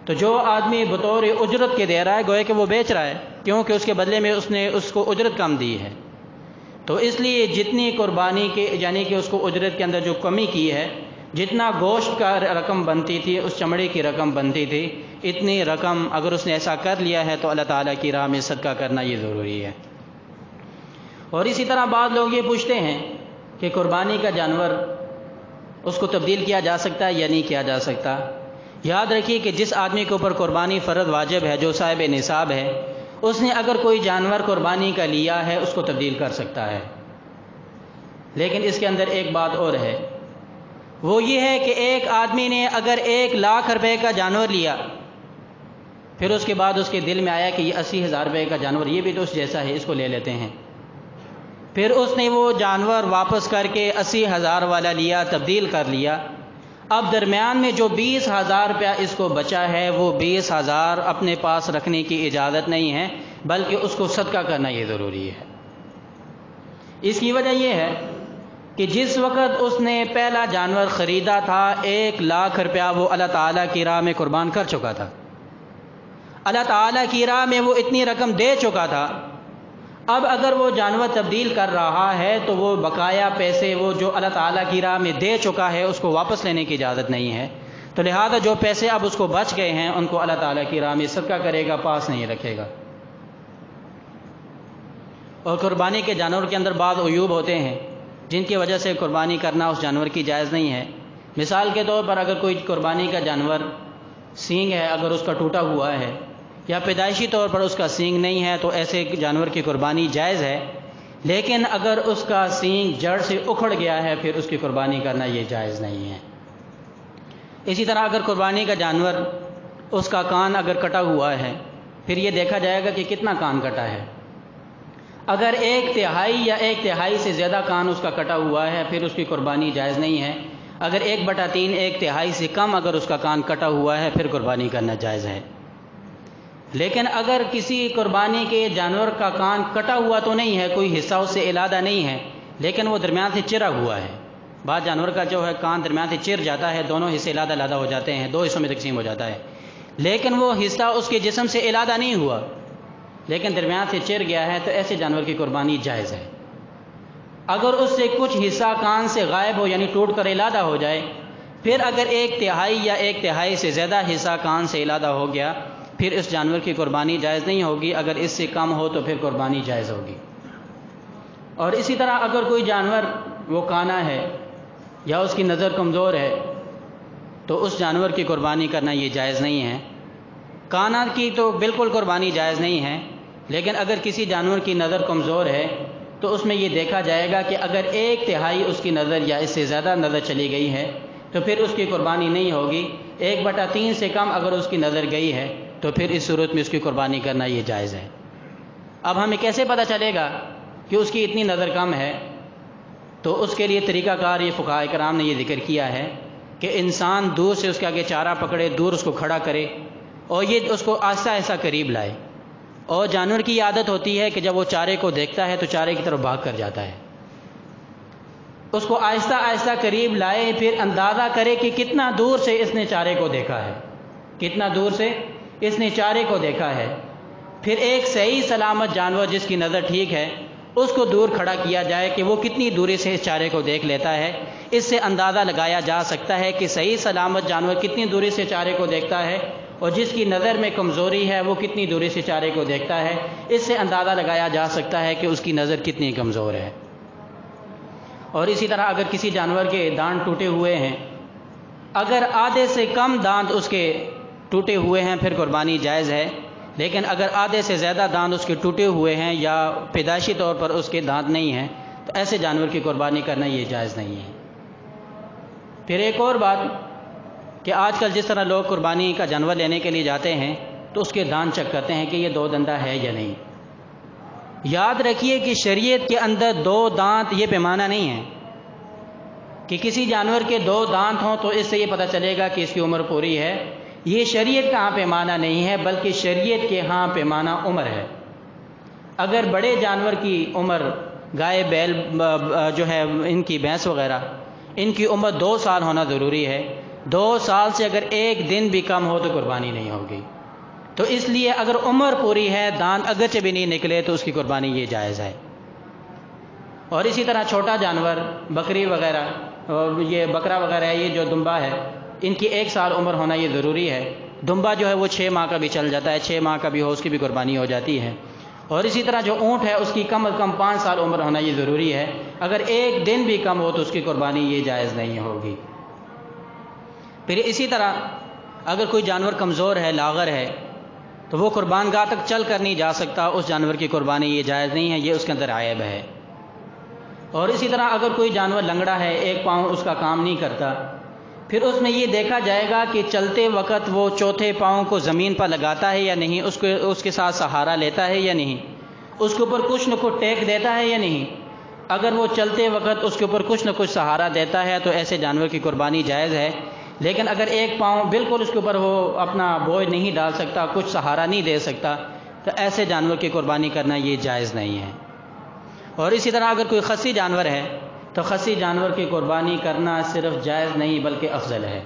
تو جو آدمی بطور اجرت کے دے رہا ہے گویا کہ وہ بیچ رہا ہے، کیونکہ اس کے بدلے میں اس نے اس کو اجرت کم دی ہے۔ تو اس لیے جتنی قربانی کے یعنی کہ اس کو اجرت کے اندر جو کمی کی ہے، جتنا گوشت کا رقم بنتی تھی، اس چمڑے کی رقم بنتی تھی، اتنی رقم اگر اس نے ایسا کر لیا ہے تو اللہ تعالیٰ کی راہ میں صدقہ کرنا یہ ضروری ہے۔ اور اسی طرح بعض لوگ یہ پوچھتے ہیں کہ قربانی کا جانور اس کو تبدیل کیا جا سکتا ہے یا نہیں کیا جا سکتا۔ یاد رکھیے کہ جس آدمی کے اوپر قربانی فرض واجب ہے، جو صاحب نصاب ہے، اس نے اگر کوئی جانور قربانی کا لیا ہے اس کو تبدیل کر سکتا ہے۔ لیکن اس کے اندر ایک بات اور ہے، وہ یہ ہے کہ ایک آدمی نے اگر 1,00,000 روپے کا جانور لیا، پھر اس کے بعد اس کے دل میں آیا کہ یہ 80,000 روپے کا جانور یہ بھی تو اس جیسا ہے، اس کو لے لیتے ہیں، پھر اس نے وہ جانور واپس کر کے 80,000 والا لیا، تبدیل کر لیا۔ اب درمیان میں جو 20,000 روپیہ اس کو بچا ہے وہ 20,000 اپنے پاس رکھنے کی اجازت نہیں ہے، بلکہ اس کو صدقہ کرنا یہ ضروری ہے۔ اس کی وجہ یہ ہے کہ جس وقت اس نے پہلا جانور خریدا تھا 1,00,000 روپیہ وہ اللہ تعالیٰ کی راہ میں قربان کر چکا تھا، اللہ تعالیٰ کی راہ میں وہ اتنی رقم دے چکا تھا۔ اب اگر وہ جانور تبدیل کر رہا ہے تو وہ بقایا پیسے وہ جو اللہ تعالیٰ کی راہ میں دے چکا ہے اس کو واپس لینے کی اجازت نہیں ہے۔ تو لہذا جو پیسے اب اس کو بچ گئے ہیں ان کو اللہ تعالیٰ کی راہ میں صدقہ کرے گا، پاس نہیں رکھے گا۔ اور قربانی کے جانور کے اندر بعض عیوب ہوتے ہیں جن کی وجہ سے قربانی کرنا اس جانور کی جائز نہیں ہے۔ مثال کے طور پر اگر کوئی قربانی کا جانور سینگ ہے، اگر اس کا ٹوٹا ہوا ہے یا پیدائشی طور پر اس کا سینگ نہیں ہے تو ایسے جانور کی قربانی جائز ہے، لیکن اگر اس کا سینگ جڑ سے اکھڑ گیا ہے پھر اس کی قربانی کرنا یہ جائز نہیں ہے۔ اسی طرح اگر قربانی کا جانور اس کا کان اگر کٹا ہوا ہے پھر یہ دیکھا جائے گا کہ کتنا کان کٹا ہے۔ اگر 1/3 یا 1/3 سے زیادہ کان اس کا کٹا ہوا ہے پھر اس کی قربانی جائز نہیں ہے۔ اگر 1/3 1/3 سے کم اگر اس کا کان کٹا ہوا ہے پھر قربانی کرنا جائز ہے۔ لیکن اگر کسی قربانی کے جانور کا کان کٹا ہوا تو نہیں ہے، کوئی حصہ اس سے علیحدہ نہیں ہے، لیکن وہ درمیان سے چرا ہوا ہے، بعض جانور کا جو ہے کان درمیان سے چر جاتا ہے، دونوں حصے علیحدہ علیحدہ ہو جاتے ہیں، 2 حصوں میں تقسیم ہو جاتا ہے، لیکن وہ حصہ اس کے جسم سے علیحدہ نہیں ہوا لیکن درمیان سے چر گیا ہے، تو ایسے جانور کی قربانی جائز ہے۔ اگر اس سے کچھ حصہ کان سے غائب ہو یعنی ٹوٹ کر علیحدہ ہو جائے، پھر اگر 1/3 یا 1/3 سے زیادہ حصہ کان سے علیحدہ ہو گیا پھر اس جانور کی قربانی جائز نہیں ہوگی، اگر اس سے کم ہو تو پھر قربانی جائز ہوگی۔ اور اسی طرح اگر کوئی جانور وہ کانا ہے یا اس کی نظر کمزور ہے تو اس جانور کی قربانی کرنا یہ جائز نہیں ہے۔ کانا کی تو بالکل قربانی جائز نہیں ہے، لیکن اگر کسی جانور کی نظر کمزور ہے تو اس میں یہ دیکھا جائے گا کہ اگر 1/3 اس کی نظر یا اس سے زیادہ نظر چلی گئی ہے تو پھر اس کی قربانی نہیں ہوگی۔ 1/3 سے کم اگر اس کی نظر گئی ہے تو پھر اس صورت میں اس کی قربانی کرنا یہ جائز ہے۔ اب ہمیں کیسے پتہ چلے گا کہ اس کی اتنی نظر کم ہے؟ تو اس کے لیے طریقہ کار یہ فقہاء کرام نے یہ ذکر کیا ہے کہ انسان دور سے اس کے آگے چارہ پکڑے، دور اس کو کھڑا کرے اور یہ اس کو آہستہ آہستہ قریب لائے، اور جانور کی عادت ہوتی ہے کہ جب وہ چارے کو دیکھتا ہے تو چارے کی طرف بھاگ کر جاتا ہے۔ اس کو آہستہ آہستہ قریب لائے، پھر اندازہ کرے کہ کتنا دور سے اس نے چارے کو دیکھا ہے، کتنا دور سے اس نے چارے کو دیکھا ہے۔ پھر ایک صحیح سلامت جانور جس کی نظر ٹھیک ہے اس کو دور کھڑا کیا جائے کہ وہ کتنی دوری سے اس چارے کو دیکھ لیتا ہے۔ اس سے اندازہ لگایا جا سکتا ہے کہ صحیح سلامت جانور کتنی دوری سے چارے کو دیکھتا ہے اور جس کی نظر میں کمزوری ہے وہ کتنی دوری سے چارے کو دیکھتا ہے۔ اس سے اندازہ لگایا جا سکتا ہے کہ اس کی نظر کتنی کمزور ہے۔ اور اسی طرح اگر کسی جانور کے دانت ٹوٹے ہوئے ہیں، اگر آدھے سے کم دانت اس کے ٹوٹے ہوئے ہیں پھر قربانی جائز ہے، لیکن اگر آدھے سے زیادہ دانت اس کے ٹوٹے ہوئے ہیں یا پیدائشی طور پر اس کے دانت نہیں ہیں تو ایسے جانور کی قربانی کرنا یہ جائز نہیں ہے۔ پھر ایک اور بات کہ آج کل جس طرح لوگ قربانی کا جانور لینے کے لیے جاتے ہیں تو اس کے دانت چیک کرتے ہیں کہ یہ 2 دندہ ہے یا نہیں۔ یاد رکھیے کہ شریعت کے اندر 2 دانت یہ پیمانہ نہیں ہے کہ کسی جانور کے 2 دانت ہوں تو اس سے یہ پتہ چلے گا کہ اس کی عمر پوری ہے۔ یہ شریعت کا ہاں پیمانہ نہیں ہے، بلکہ شریعت کے ہاں پیمانہ عمر ہے۔ اگر بڑے جانور کی عمر، گائے بیل جو ہے ان کی بھینس وغیرہ، ان کی عمر 2 سال ہونا ضروری ہے، 2 سال سے اگر 1 دن بھی کم ہو تو قربانی نہیں ہوگی۔ تو اس لیے اگر عمر پوری ہے، دانت اگرچہ بھی نہیں نکلے تو اس کی قربانی یہ جائز ہے۔ اور اسی طرح چھوٹا جانور بکری وغیرہ اور یہ بکرا وغیرہ ہے، یہ جو دمبا ہے، ان کی 1 سال عمر ہونا یہ ضروری ہے۔ دمبا جو ہے وہ 6 ماہ کا بھی چل جاتا ہے، 6 ماہ کا بھی ہو اس کی بھی قربانی ہو جاتی ہے۔ اور اسی طرح جو اونٹ ہے اس کی کم از کم 5 سال عمر ہونا یہ ضروری ہے، اگر 1 دن بھی کم ہو تو اس کی قربانی یہ جائز نہیں ہوگی۔ پھر اسی طرح اگر کوئی جانور کمزور ہے، لاغر ہے، تو وہ قربان گاہ تک چل کر نہیں جا سکتا، اس جانور کی قربانی یہ جائز نہیں ہے، یہ اس کے اندر عیب ہے۔ اور اسی طرح اگر کوئی جانور لنگڑا ہے، 1 پاؤں اس کا کام نہیں کرتا، پھر اس میں یہ دیکھا جائے گا کہ چلتے وقت وہ چوتھے پاؤں کو زمین پر لگاتا ہے یا نہیں، اس کے ساتھ سہارا لیتا ہے یا نہیں، اس کے اوپر کچھ نہ کچھ ٹیک دیتا ہے یا نہیں۔ اگر وہ چلتے وقت اس کے اوپر کچھ نہ کچھ سہارا دیتا ہے تو ایسے جانور کی قربانی جائز ہے، لیکن اگر 1 پاؤں بالکل اس کے اوپر وہ اپنا بوجھ نہیں ڈال سکتا، کچھ سہارا نہیں دے سکتا، تو ایسے جانور کی قربانی کرنا یہ جائز نہیں ہے۔ اور اسی طرح اگر کوئی خصی جانور ہے تو خصی جانور کی قربانی کرنا صرف جائز نہیں بلکہ افضل ہے۔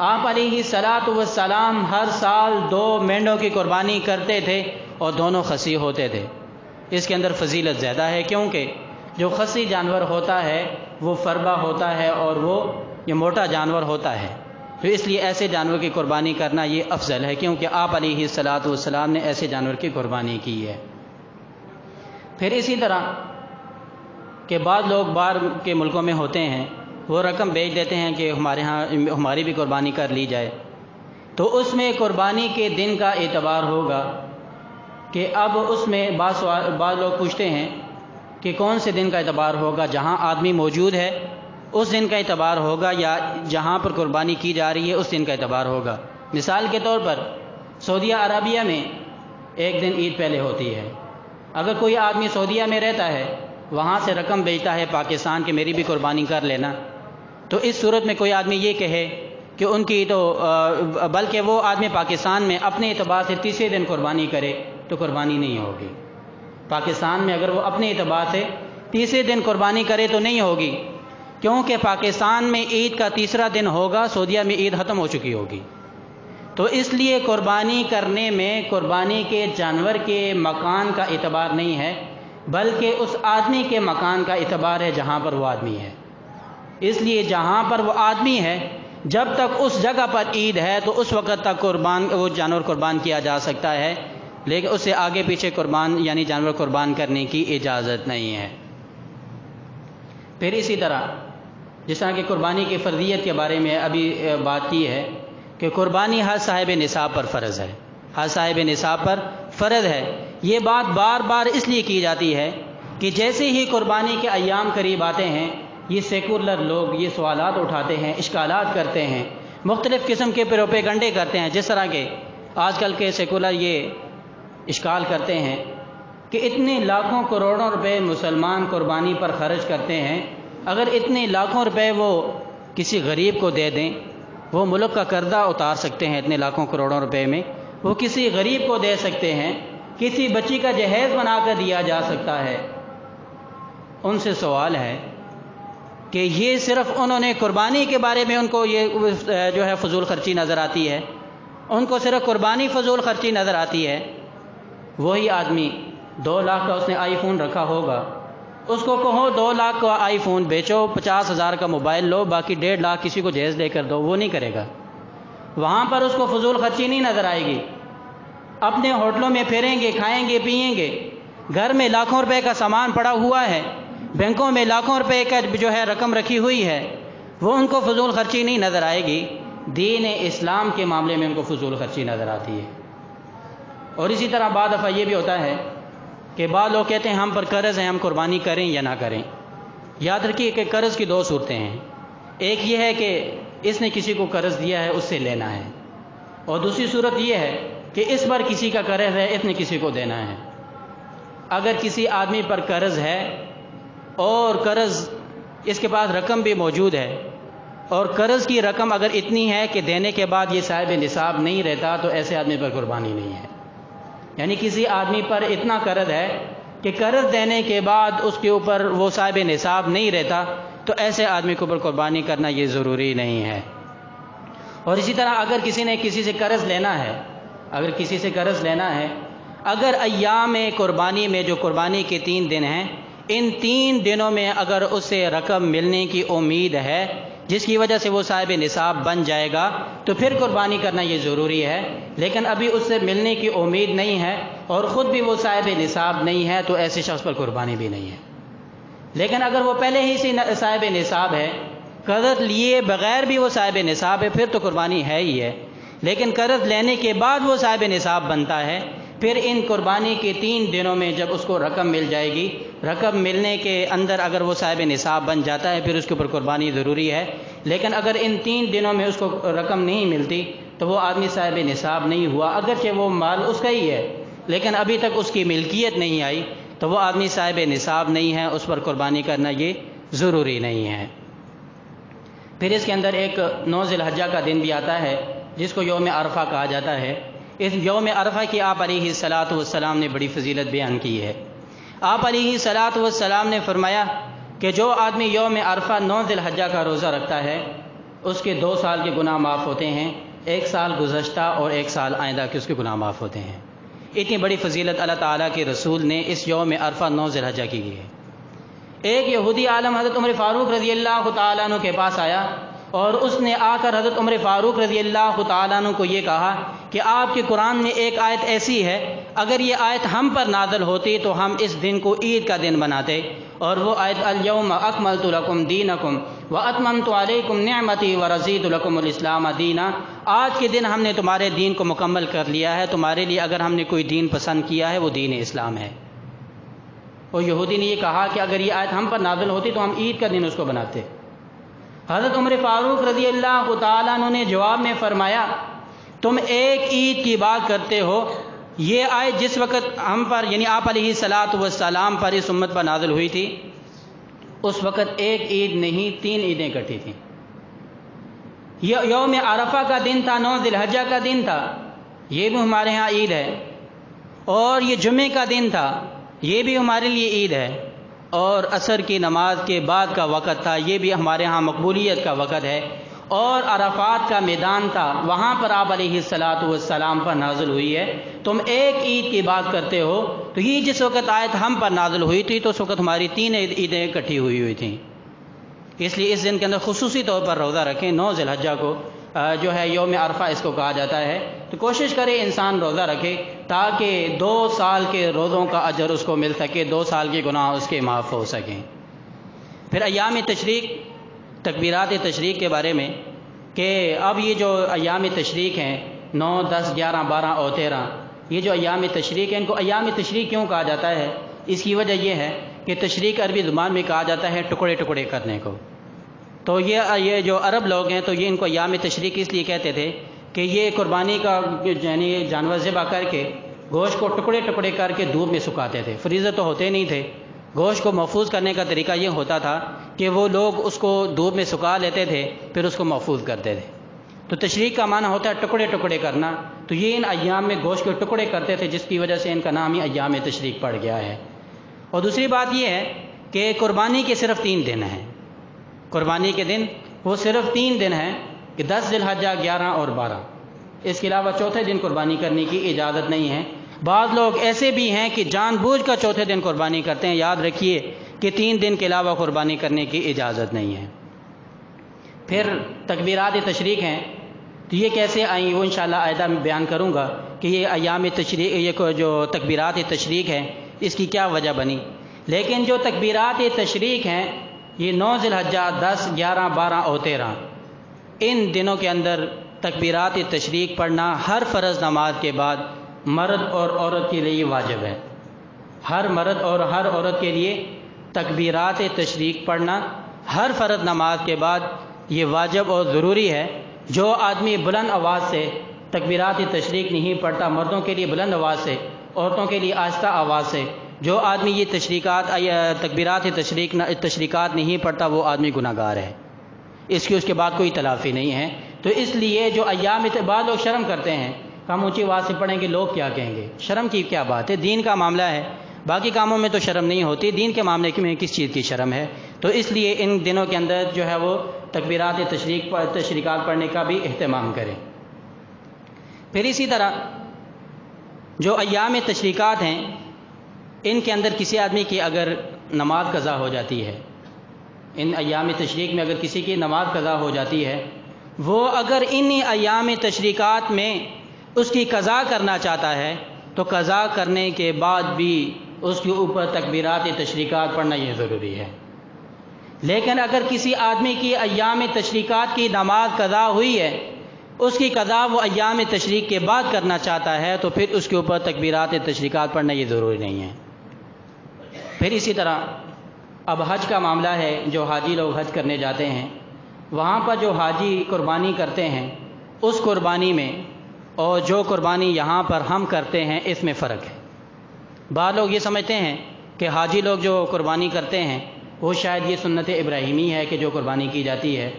آپ علیہ الصلاۃ والسلام ہر سال 2 مینڈوں کی قربانی کرتے تھے اور دونوں خصی ہوتے تھے۔ اس کے اندر فضیلت زیادہ ہے، کیونکہ جو خصی جانور ہوتا ہے وہ فربا ہوتا ہے اور وہ یہ موٹا جانور ہوتا ہے، تو اس لیے ایسے جانور کی قربانی کرنا یہ افضل ہے، کیونکہ آپ علیہ الصلاۃ والسلام نے ایسے جانور کی قربانی کی ہے۔ پھر اسی طرح کہ بعض لوگ باہر کے ملکوں میں ہوتے ہیں، وہ رقم بیچ دیتے ہیں کہ ہماری بھی قربانی کر لی جائے، تو اس میں قربانی کے دن کا اعتبار ہوگا کہ اب اس میں بعض لوگ پوچھتے ہیں کہ کون سے دن کا اعتبار ہوگا، جہاں آدمی موجود ہے اس دن کا اعتبار ہوگا یا جہاں پر قربانی کی جا رہی ہے اس دن کا اعتبار ہوگا۔ مثال کے طور پر سعودیہ عربیہ میں ایک دن عید پہلے ہوتی ہے، اگر کوئی آدمی سعودیہ میں رہتا ہے، وہاں سے رقم بیچتا ہے پاکستان کہ میری بھی قربانی کر لینا، تو اس صورت میں کوئی آدمی یہ کہے کہ ان کی تو بلکہ وہ آدمی پاکستان میں اپنے اعتبار سے تیسرے دن قربانی کرے تو قربانی نہیں ہوگی۔ پاکستان میں اگر وہ اپنے اعتبار سے تیسرے دن قربانی کرے تو نہیں ہوگی، کیونکہ پاکستان میں عید کا تیسرا دن ہوگا، سعودیہ میں عید ختم ہو چکی ہوگی۔ تو اس لیے قربانی کرنے میں قربانی کے جانور کے مکان کا اعتبار نہیں ہے، بلکہ اس آدمی کے مکان کا اعتبار ہے جہاں پر وہ آدمی ہے۔ اس لیے جہاں پر وہ آدمی ہے جب تک اس جگہ پر عید ہے تو اس وقت تک وہ جانور قربان کیا جا سکتا ہے، لیکن اس سے آگے پیچھے یعنی جانور قربان کرنے کی اجازت نہیں ہے۔ پھر اسی طرح جس طرح کہ قربانی کی فرضیت کے بارے میں ابھی بات کی ہے کہ قربانی ہر صاحب نصاب پر فرض ہے، ہر صاحب نصاب پر فرض ہے۔ یہ بات بار بار اس لیے کی جاتی ہے کہ جیسے ہی قربانی کے ایام قریب آتے ہیں، یہ سیکولر لوگ یہ سوالات اٹھاتے ہیں، اشکالات کرتے ہیں، مختلف قسم کے پروپیگنڈے کرتے ہیں، جس طرح کے آج کل کے سیکولر یہ اشکال کرتے ہیں کہ اتنے لاکھوں کروڑوں روپے مسلمان قربانی پر خرچ کرتے ہیں، اگر اتنے لاکھوں روپے وہ کسی غریب کو دے دیں، وہ ملک کا قرضہ اتار سکتے ہیں، اتنے لاکھوں کروڑوں روپے میں وہ کسی غریب کو دے سکتے ہیں، کسی بچی کا جہیز بنا کر دیا جا سکتا ہے۔ ان سے سوال ہے کہ یہ صرف انہوں نے قربانی کے بارے میں ان کو یہ جو ہے فضول خرچی نظر آتی ہے، ان کو صرف قربانی فضول خرچی نظر آتی ہے۔ وہی آدمی 2 لاکھ کا اس نے آئی فون رکھا ہوگا، اس کو کہو 2 لاکھ کا آئی فون بیچو، 50,000 کا موبائل لو، باقی 1.5 لاکھ کسی کو جہیز دے کر دو، وہ نہیں کرے گا۔ وہاں پر اس کو فضول خرچی نہیں نظر آئے گی۔ اپنے ہوٹلوں میں پھریں گے، کھائیں گے، پئیں گے، گھر میں لاکھوں روپے کا سامان پڑا ہوا ہے، بینکوں میں لاکھوں روپے کا جو ہے رقم رکھی ہوئی ہے، وہ ان کو فضول خرچی نہیں نظر آئے گی۔ دین اسلام کے معاملے میں ان کو فضول خرچی نظر آتی ہے۔ اور اسی طرح بعض دفعہ یہ بھی ہوتا ہے کہ بعض لوگ کہتے ہیں ہم پر قرض ہیں، ہم قربانی کریں یا نہ کریں۔ یاد رکھیے کہ قرض کی 2 صورتیں ہیں، ایک یہ ہے کہ اس نے کسی کو قرض دیا ہے، اس سے لینا ہے، اور دوسری صورت یہ ہے کہ اس پر کسی کا قرض ہے، اس نے کسی کو دینا ہے۔ اگر کسی آدمی پر قرض ہے اور قرض اس کے پاس رقم بھی موجود ہے، اور قرض کی رقم اگر اتنی ہے کہ دینے کے بعد یہ صاحب نصاب نہیں رہتا، تو ایسے آدمی پر قربانی نہیں ہے۔ یعنی کسی آدمی پر اتنا قرض ہے کہ قرض دینے کے بعد اس کے اوپر وہ صاحب نصاب نہیں رہتا، تو ایسے آدمی کے اوپر قربانی کرنا یہ ضروری نہیں ہے۔ اور اسی طرح اگر کسی نے کسی سے قرض لینا ہے، اگر ایام قربانی میں جو قربانی کے 3 دن ہیں، ان 3 دنوں میں اگر اس سے رقم ملنے کی امید ہے جس کی وجہ سے وہ صاحب نصاب بن جائے گا، تو پھر قربانی کرنا یہ ضروری ہے۔ لیکن ابھی اس سے ملنے کی امید نہیں ہے اور خود بھی وہ صاحب نصاب نہیں ہے، تو ایسے شخص پر قربانی بھی نہیں ہے۔ لیکن اگر وہ پہلے ہی سے صاحب نصاب ہے، قرض لیے بغیر بھی وہ صاحب نصاب ہے، پھر تو قربانی ہے ہی ہے۔ لیکن قرض لینے کے بعد وہ صاحب نصاب بنتا ہے، پھر ان قربانی کے 3 دنوں میں جب اس کو رقم مل جائے گی، رقم ملنے کے اندر اگر وہ صاحب نصاب بن جاتا ہے، پھر اس کے اوپر قربانی ضروری ہے۔ لیکن اگر ان 3 دنوں میں اس کو رقم نہیں ملتی تو وہ آدمی صاحب نصاب نہیں ہوا، اگرچہ وہ مال اس کا ہی ہے لیکن ابھی تک اس کی ملکیت نہیں آئی، تو وہ آدمی صاحب نصاب نہیں ہے، اس پر قربانی کرنا یہ ضروری نہیں ہے۔ پھر اس کے اندر ایک 9 ذی الحجہ کا دن بھی آتا ہے جس کو یوم عرفہ کہا جاتا ہے۔ اس یوم عرفہ کی آپ علیہ الصلاۃ والسلام نے بڑی فضیلت بیان کی ہے۔ آپ علیہ الصلاۃ والسلام نے فرمایا کہ جو آدمی یوم عرفہ 9 ذی الحجہ کا روزہ رکھتا ہے، اس کے 2 سال کے گناہ معاف ہوتے ہیں، 1 سال گزشتہ اور 1 سال آئندہ کے اس کے گناہ معاف ہوتے ہیں۔ اتنی بڑی فضیلت اللہ تعالیٰ کے رسول نے اس یوم عرفہ 9 ذی الحجہ کی ہے۔ ایک یہودی عالم حضرت عمر فاروق رضی اللہ تعالیٰ عنہ کے پاس آیا اور اس نے آ کر حضرت عمر فاروق رضی اللہ تعالیٰ عنہ کو یہ کہا کہ آپ کے قرآن میں ایک آیت ایسی ہے، اگر یہ آیت ہم پر نازل ہوتی تو ہم اس دن کو عید کا دن بناتے، اور وہ آیت الیوم اکملت لکم دینکم واتممت علیکم نعمتی ورضیت لکم الاسلام دینا، آج کے دن ہم نے تمہارے دین کو مکمل کر لیا ہے، تمہارے لیے اگر ہم نے کوئی دین پسند کیا ہے وہ دین اسلام ہے۔ اور یہودی نے یہ کہا کہ اگر یہ آیت ہم پر نازل ہوتی تو ہم عید کا دن اس کو بناتے۔ حضرت عمر فاروق رضی اللہ تعالیٰ عنہ نے جواب میں فرمایا، تم ایک عید کی بات کرتے ہو، یہ آیت جس وقت ہم پر یعنی آپ علیہ الصلاۃ والسلام پر اس امت پر نازل ہوئی تھی، اس وقت ایک عید نہیں 3 عیدیں اکٹھی تھیں۔ یہ یوم عرفہ کا دن تھا، 9 ذی الحجہ کا دن تھا، یہ بھی ہمارے ہاں عید ہے، اور یہ جمعے کا دن تھا، یہ بھی ہمارے لیے عید ہے، اور عصر کی نماز کے بعد کا وقت تھا، یہ بھی ہمارے ہاں مقبولیت کا وقت ہے، اور عرفات کا میدان تھا، وہاں پر آپ علیہ الصلاۃ والسلام پر نازل ہوئی ہے، تم ایک عید کی بات کرتے ہو، تو یہ جس وقت آیت ہم پر نازل ہوئی تھی تو اس وقت ہماری 3 عیدیں اکٹھی ہوئی تھیں، اس لیے اس دن کے اندر خصوصی طور پر روزہ رکھیں۔ 9 ذی الحجہ کو جو ہے یوم عرفہ اس کو کہا جاتا ہے، تو کوشش کرے انسان روزہ رکھے تاکہ 2 سال کے روزوں کا اجر اس کو مل سکے، 2 سال کے گناہ اس کے معاف ہو سکیں۔ پھر ایام تشریق، تکبیرات تشریق کے بارے میں کہ اب یہ جو ایام تشریق ہیں 9، 10، 11، 12 اور 13، یہ جو ایام تشریق ہیں ان کو ایام تشریق کیوں کہا جاتا ہے؟ اس کی وجہ یہ ہے کہ تشریق عربی زبان میں کہا جاتا ہے ٹکڑے ٹکڑے کرنے کو، تو یہ جو عرب لوگ ہیں تو یہ ان کو ایام تشریق اس لیے کہتے تھے کہ یہ قربانی کا یعنی جانور ذبح کر کے گوشت کو ٹکڑے ٹکڑے کر کے دھوپ میں سکھاتے تھے، فریزر تو ہوتے نہیں تھے، گوشت کو محفوظ کرنے کا طریقہ یہ ہوتا تھا کہ وہ لوگ اس کو دھوپ میں سکھا لیتے تھے پھر اس کو محفوظ کرتے تھے، تو تشریق کا معنی ہوتا ہے ٹکڑے ٹکڑے کرنا، تو یہ ان ایام میں گوشت کے ٹکڑے کرتے تھے جس کی وجہ سے ان کا نام ہی ایام تشریق پڑ گیا ہے۔ اور دوسری بات یہ ہے کہ قربانی کے صرف 3 دن ہیں، قربانی کے دن وہ صرف 3 دن ہیں کہ 10 ذی الحجہ، 11 اور 12، اس کے علاوہ چوتھے دن قربانی کرنے کی اجازت نہیں ہے۔ بعض لوگ ایسے بھی ہیں کہ جان بوجھ کر چوتھے دن قربانی کرتے ہیں، یاد رکھیے کہ 3 دن کے علاوہ قربانی کرنے کی اجازت نہیں ہے۔ پھر تکبیرات تشریق ہیں، تو یہ کیسے آئیں وہ انشاءاللہ آئندہ میں بیان کروں گا کہ یہ ایام تشریق، یہ جو تکبیرات تشریق ہیں اس کی کیا وجہ بنی، لیکن جو تکبیرات تشریق ہیں یہ 9 ذی الحجہ، 10، 11، 12 اور 13، ان دنوں کے اندر تکبیرات تشریق پڑھنا ہر فرض نماز کے بعد مرد اور عورت کے لیے واجب ہے، ہر مرد اور ہر عورت کے لیے تکبیرات تشریق پڑھنا ہر فرض نماز کے بعد یہ واجب اور ضروری ہے۔ جو آدمی بلند آواز سے تکبیرات تشریق نہیں پڑھتا، مردوں کے لیے بلند آواز سے، عورتوں کے لیے آہستہ آواز سے، جو آدمی یہ تکبیرات تشریقات نہیں پڑھتا وہ آدمی گناہ گار ہے، اس کے بعد کوئی تلافی نہیں ہے۔ تو اس لیے جو ایام بعد لوگ شرم کرتے ہیں، ہم اونچی آواز سے پڑھیں گے لوگ کیا کہیں گے، شرم کی کیا بات ہے، دین کا معاملہ ہے، باقی کاموں میں تو شرم نہیں ہوتی، دین کے معاملے میں کس چیز کی شرم ہے؟ تو اس لیے ان دنوں کے اندر جو ہے وہ تکبیرات تشریقات پڑھنے کا بھی اہتمام کریں۔ پھر اسی طرح جو ایام تشریقات ہیں ان کے اندر کسی آدمی کی اگر نماز قضا ہو جاتی ہے، ان ایام تشریق میں اگر کسی کی نماز قضا ہو جاتی ہے، وہ اگر ان ایام تشریقات میں اس کی قضا کرنا چاہتا ہے تو قضا کرنے کے بعد بھی اس کے اوپر تکبیرات تشریقات پڑھنا یہ ضروری ہے۔ لیکن اگر کسی آدمی کی ایام تشریقات کی نماز قضا ہوئی ہے، اس کی قضا وہ ایام تشریق کے بعد کرنا چاہتا ہے تو پھر اس کے اوپر تکبیرات تشریقات پڑھنا یہ ضروری نہیں ہے۔ پھر اسی طرح اب حج کا معاملہ ہے، جو حاجی لوگ حج کرنے جاتے ہیں، وہاں پر جو حاجی قربانی کرتے ہیں اس قربانی میں اور جو قربانی یہاں پر ہم کرتے ہیں اس میں فرق ہے۔ بعض لوگ یہ سمجھتے ہیں کہ حاجی لوگ جو قربانی کرتے ہیں وہ شاید یہ سنت ابراہیمی ہے کہ جو قربانی کی جاتی ہے،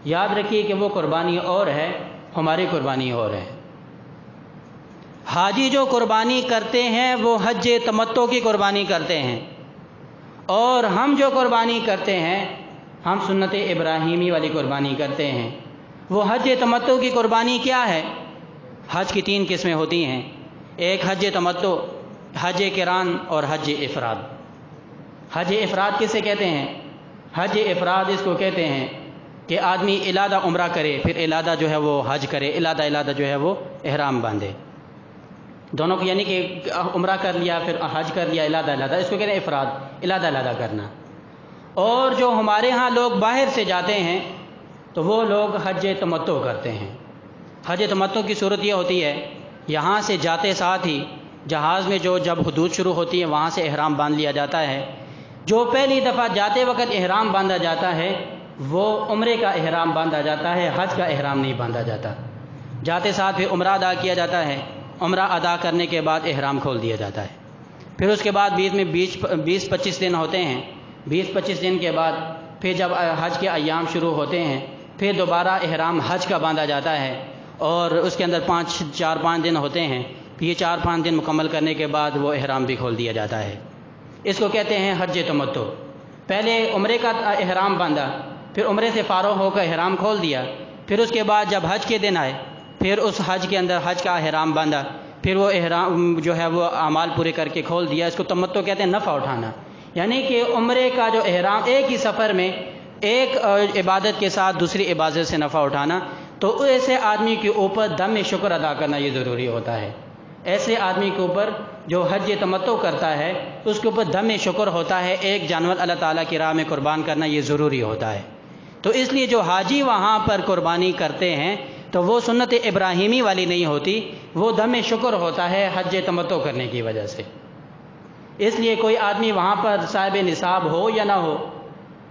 یاد رکھیے کہ وہ قربانی اور ہے، ہماری قربانی اور ہے۔ حاجی جو قربانی کرتے ہیں وہ حج تمتع کی قربانی کرتے ہیں، اور ہم جو قربانی کرتے ہیں ہم سنت ابراہیمی والی قربانی کرتے ہیں۔ وہ حج تمتع کی قربانی کیا ہے؟ حج کی 3 قسمیں ہوتی ہیں، ایک حج تمتع، حج قران اور حج افراد۔ حج افراد کسے کہتے ہیں؟ حج افراد اس کو کہتے ہیں کہ آدمی علادہ عمرہ کرے، پھر علادہ جو ہے وہ حج کرے، علادہ جو ہے وہ احرام باندھے، دونوں کو، یعنی کہ عمرہ کر لیا پھر حج کر لیا، علادہ، اس کو کہتے ہیں افراد، علادہ کرنا۔ اور جو ہمارے ہاں لوگ باہر سے جاتے ہیں تو وہ لوگ حج تمتع کرتے ہیں۔ حج تمتع کی صورت یہ ہوتی ہے، یہاں سے جاتے ساتھ ہی جہاز میں جب حدود شروع ہوتی ہے وہاں سے احرام باندھ لیا جاتا ہے۔ جو پہلی دفعہ جاتے وقت احرام باندھا جاتا ہے وہ عمرے کا احرام باندھا جاتا ہے، حج کا احرام نہیں باندھا جاتا۔ جاتے ساتھ پھر عمرہ ادا کیا جاتا ہے، عمرہ ادا کرنے کے بعد احرام کھول دیا جاتا ہے۔ پھر اس کے بعد بیچ میں 20-25 دن ہوتے ہیں، 20-25 دن کے بعد پھر جب حج کے ایام شروع ہوتے ہیں پھر دوبارہ احرام حج کا باندھا جاتا ہے، اور اس کے اندر 4-5 دن ہوتے ہیں۔ یہ 4-5 دن مکمل کرنے کے بعد وہ احرام بھی کھول دیا جاتا ہے۔ اس کو کہتے ہیں حج تمتع۔ پہلے عمرے کا احرام باندھا، پھر عمرے سے فارغ ہو کر احرام کھول دیا، پھر اس کے بعد جب حج کے دن آئے پھر اس حج کے اندر حج کا احرام باندھا، پھر وہ احرام جو ہے وہ اعمال پورے کر کے کھول دیا۔ اس کو تمتع کہتے ہیں، نفع اٹھانا، یعنی کہ عمرے کا جو احرام ایک ہی سفر میں ایک عبادت کے ساتھ دوسری عبادت سے نفع اٹھانا، تو ایسے آدمی کے اوپر دم شکر ادا کرنا یہ ضروری ہوتا ہے۔ ایسے آدمی کے اوپر جو حج تمتع کرتا ہے اس کے اوپر دم شکر ہوتا ہے، ایک جانور اللہ تعالیٰ کی راہ میں قربان کرنا یہ ضروری ہوتا ہے۔ تو اس لیے جو حاجی وہاں پر قربانی کرتے ہیں تو وہ سنت ابراہیمی والی نہیں ہوتی، وہ دم شکر ہوتا ہے حج تمتع کرنے کی وجہ سے۔ اس لیے کوئی آدمی وہاں پر صاحب نصاب ہو یا نہ ہو،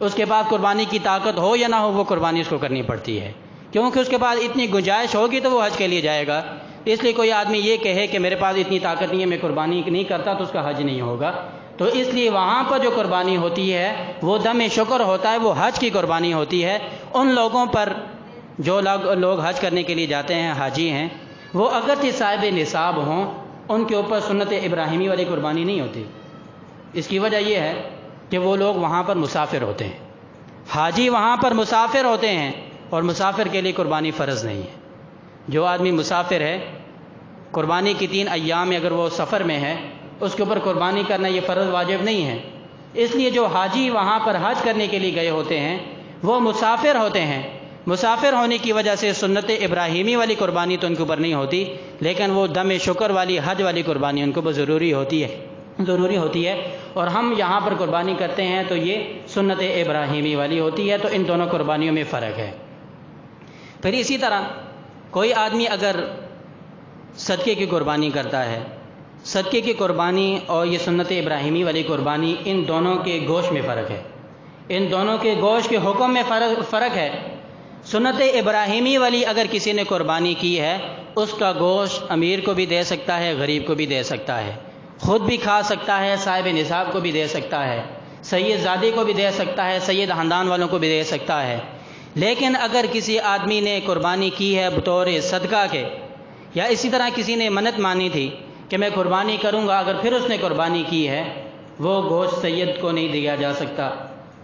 اس کے پاس قربانی کی طاقت ہو یا نہ ہو، وہ قربانی اس کو کرنی پڑتی ہے، کیونکہ اس کے پاس اتنی گنجائش ہوگی تو وہ حج کے لیے جائے گا۔ اس لیے کوئی آدمی یہ کہے کہ میرے پاس اتنی طاقت نہیں ہے میں قربانی نہیں کرتا تو اس کا حج نہیں ہوگا۔ تو اس لیے وہاں پر جو قربانی ہوتی ہے وہ دم شکر ہوتا ہے، وہ حج کی قربانی ہوتی ہے۔ ان لوگوں پر جو لوگ حج کرنے کے لیے جاتے ہیں، حاجی ہیں، وہ اگرچہ صاحب نصاب ہوں، ان کے اوپر سنت ابراہیمی والی قربانی نہیں ہوتی۔ اس کی وجہ یہ ہے کہ وہ لوگ وہاں پر مسافر ہوتے ہیں، حاجی وہاں پر مسافر ہوتے ہیں، اور مسافر کے لیے قربانی فرض نہیں ہے۔ جو آدمی مسافر ہے، قربانی کی 3 ایام میں اگر وہ سفر میں ہے اس کے اوپر قربانی کرنا یہ فرض واجب نہیں ہے۔ اس لیے جو حاجی وہاں پر حج کرنے کے لیے گئے ہوتے ہیں وہ مسافر ہوتے ہیں، مسافر ہونے کی وجہ سے سنت ابراہیمی والی قربانی تو ان کے اوپر نہیں ہوتی، لیکن وہ دم شکر والی حج والی قربانی ان کو ضروری ہوتی ہے، اور ہم یہاں پر قربانی کرتے ہیں تو یہ سنت ابراہیمی والی ہوتی ہے۔ تو ان دونوں قربانیوں میں فرق ہے۔ پھر اسی طرح کوئی آدمی اگر صدقے کی قربانی کرتا ہے، صدقے کی قربانی اور یہ سنت ابراہیمی والی قربانی، ان دونوں کے گوشت میں فرق ہے، ان دونوں کے گوشت کے حکم میں فرق ہے۔ سنت ابراہیمی والی اگر کسی نے قربانی کی ہے اس کا گوشت امیر کو بھی دے سکتا ہے، غریب کو بھی دے سکتا ہے، خود بھی کھا سکتا ہے، صاحب نصاب کو بھی دے سکتا ہے، سید زادی کو بھی دے سکتا ہے، سید خاندان والوں کو بھی دے سکتا ہے۔ لیکن اگر کسی آدمی نے قربانی کی ہے بطور صدقہ کے، یا اسی طرح کسی نے منت مانی تھی کہ میں قربانی کروں گا، اگر پھر اس نے قربانی کی ہے، وہ گوشت سید کو نہیں دیا جا سکتا،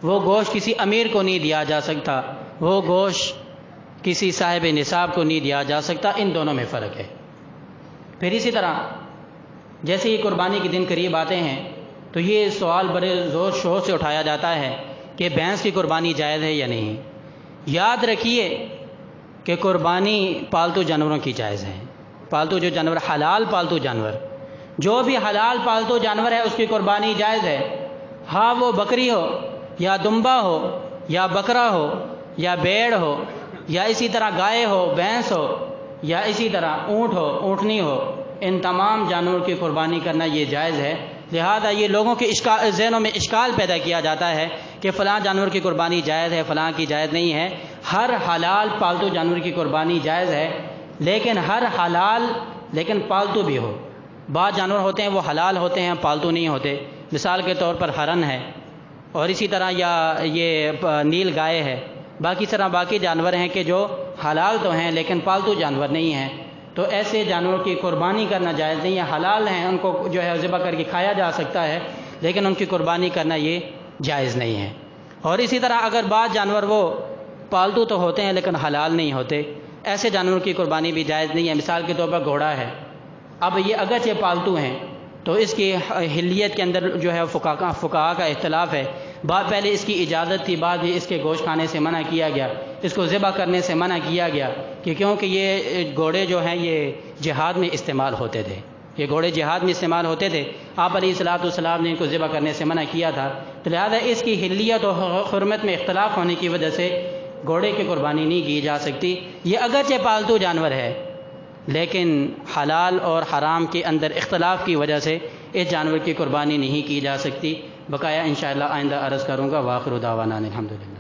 وہ گوشت کسی امیر کو نہیں دیا جا سکتا، وہ گوشت کسی صاحب نصاب کو نہیں دیا جا سکتا۔ ان دونوں میں فرق ہے۔ پھر اسی طرح جیسے ہی قربانی کے دن قریب آتے ہیں تو یہ سوال بڑے زور شور سے اٹھایا جاتا ہے کہ بھینس کی قربانی جائز ہے یا نہیں۔ یاد رکھیے کہ قربانی پالتو جانوروں کی جائز ہے، پالتو جو جانور، حلال پالتو جانور، جو بھی حلال پالتو جانور ہے اس کی قربانی جائز ہے، ہاں وہ بکری ہو یا دمبا ہو یا بکرا ہو یا بیڑ ہو یا اسی طرح گائے ہو، بھینس ہو یا اسی طرح اونٹ ہو، اونٹنی ہو، ان تمام جانوروں کی قربانی کرنا یہ جائز ہے۔ لہذا یہ لوگوں کے ذہنوں میں اشکال پیدا کیا جاتا ہے کہ فلاں جانور کی قربانی جائز ہے، فلاں کی جائز نہیں ہے۔ ہر حلال پالتو جانور کی قربانی جائز ہے، لیکن ہر حلال لیکن پالتو بھی ہو۔ بعض جانور ہوتے ہیں وہ حلال ہوتے ہیں، پالتو نہیں ہوتے، مثال کے طور پر ہرن ہے، اور اسی طرح یا یہ نیل گائے ہے، باقی جانور ہیں کہ جو حلال تو ہیں لیکن پالتو جانور نہیں ہیں۔ تو ایسے جانوروں کی قربانی کرنا جائز نہیں ہے، حلال ہیں، ان کو جو ہے ذبح کر کے کھایا جا سکتا ہے، لیکن ان کی قربانی کرنا یہ جائز نہیں ہے۔ اور اسی طرح اگر بعض جانور وہ پالتو تو ہوتے ہیں لیکن حلال نہیں ہوتے، ایسے جانوروں کی قربانی بھی جائز نہیں ہے۔ مثال کے طور پر گھوڑا ہے، اب یہ اگرچہ پالتو ہیں تو اس کی حلیت کے اندر جو ہے فقہاء کا اختلاف ہے، بعد پہلے اس کی اجازت تھی، بعد اس کے گوشت کھانے سے منع کیا گیا۔ اس کو ذبح کرنے سے منع کیا گیا کہ کیونکہ یہ گھوڑے جو ہیں یہ جہاد میں استعمال ہوتے تھے، یہ گھوڑے جہاد میں استعمال ہوتے تھے، آپ علیہ الصلوۃ والسلام نے ان کو ذبح کرنے سے منع کیا تھا، تو لہٰذا اس کی حلیت و حرمت میں اختلاف ہونے کی وجہ سے گھوڑے کی قربانی نہیں کی جا سکتی۔ یہ اگرچہ پالتو جانور ہے لیکن حلال اور حرام کے اندر اختلاف کی وجہ سے اس جانور کی قربانی نہیں کی جا سکتی۔ بقایا انشاءاللہ آئندہ عرض کروں گا۔ وآخر دعوانا الحمدللہ۔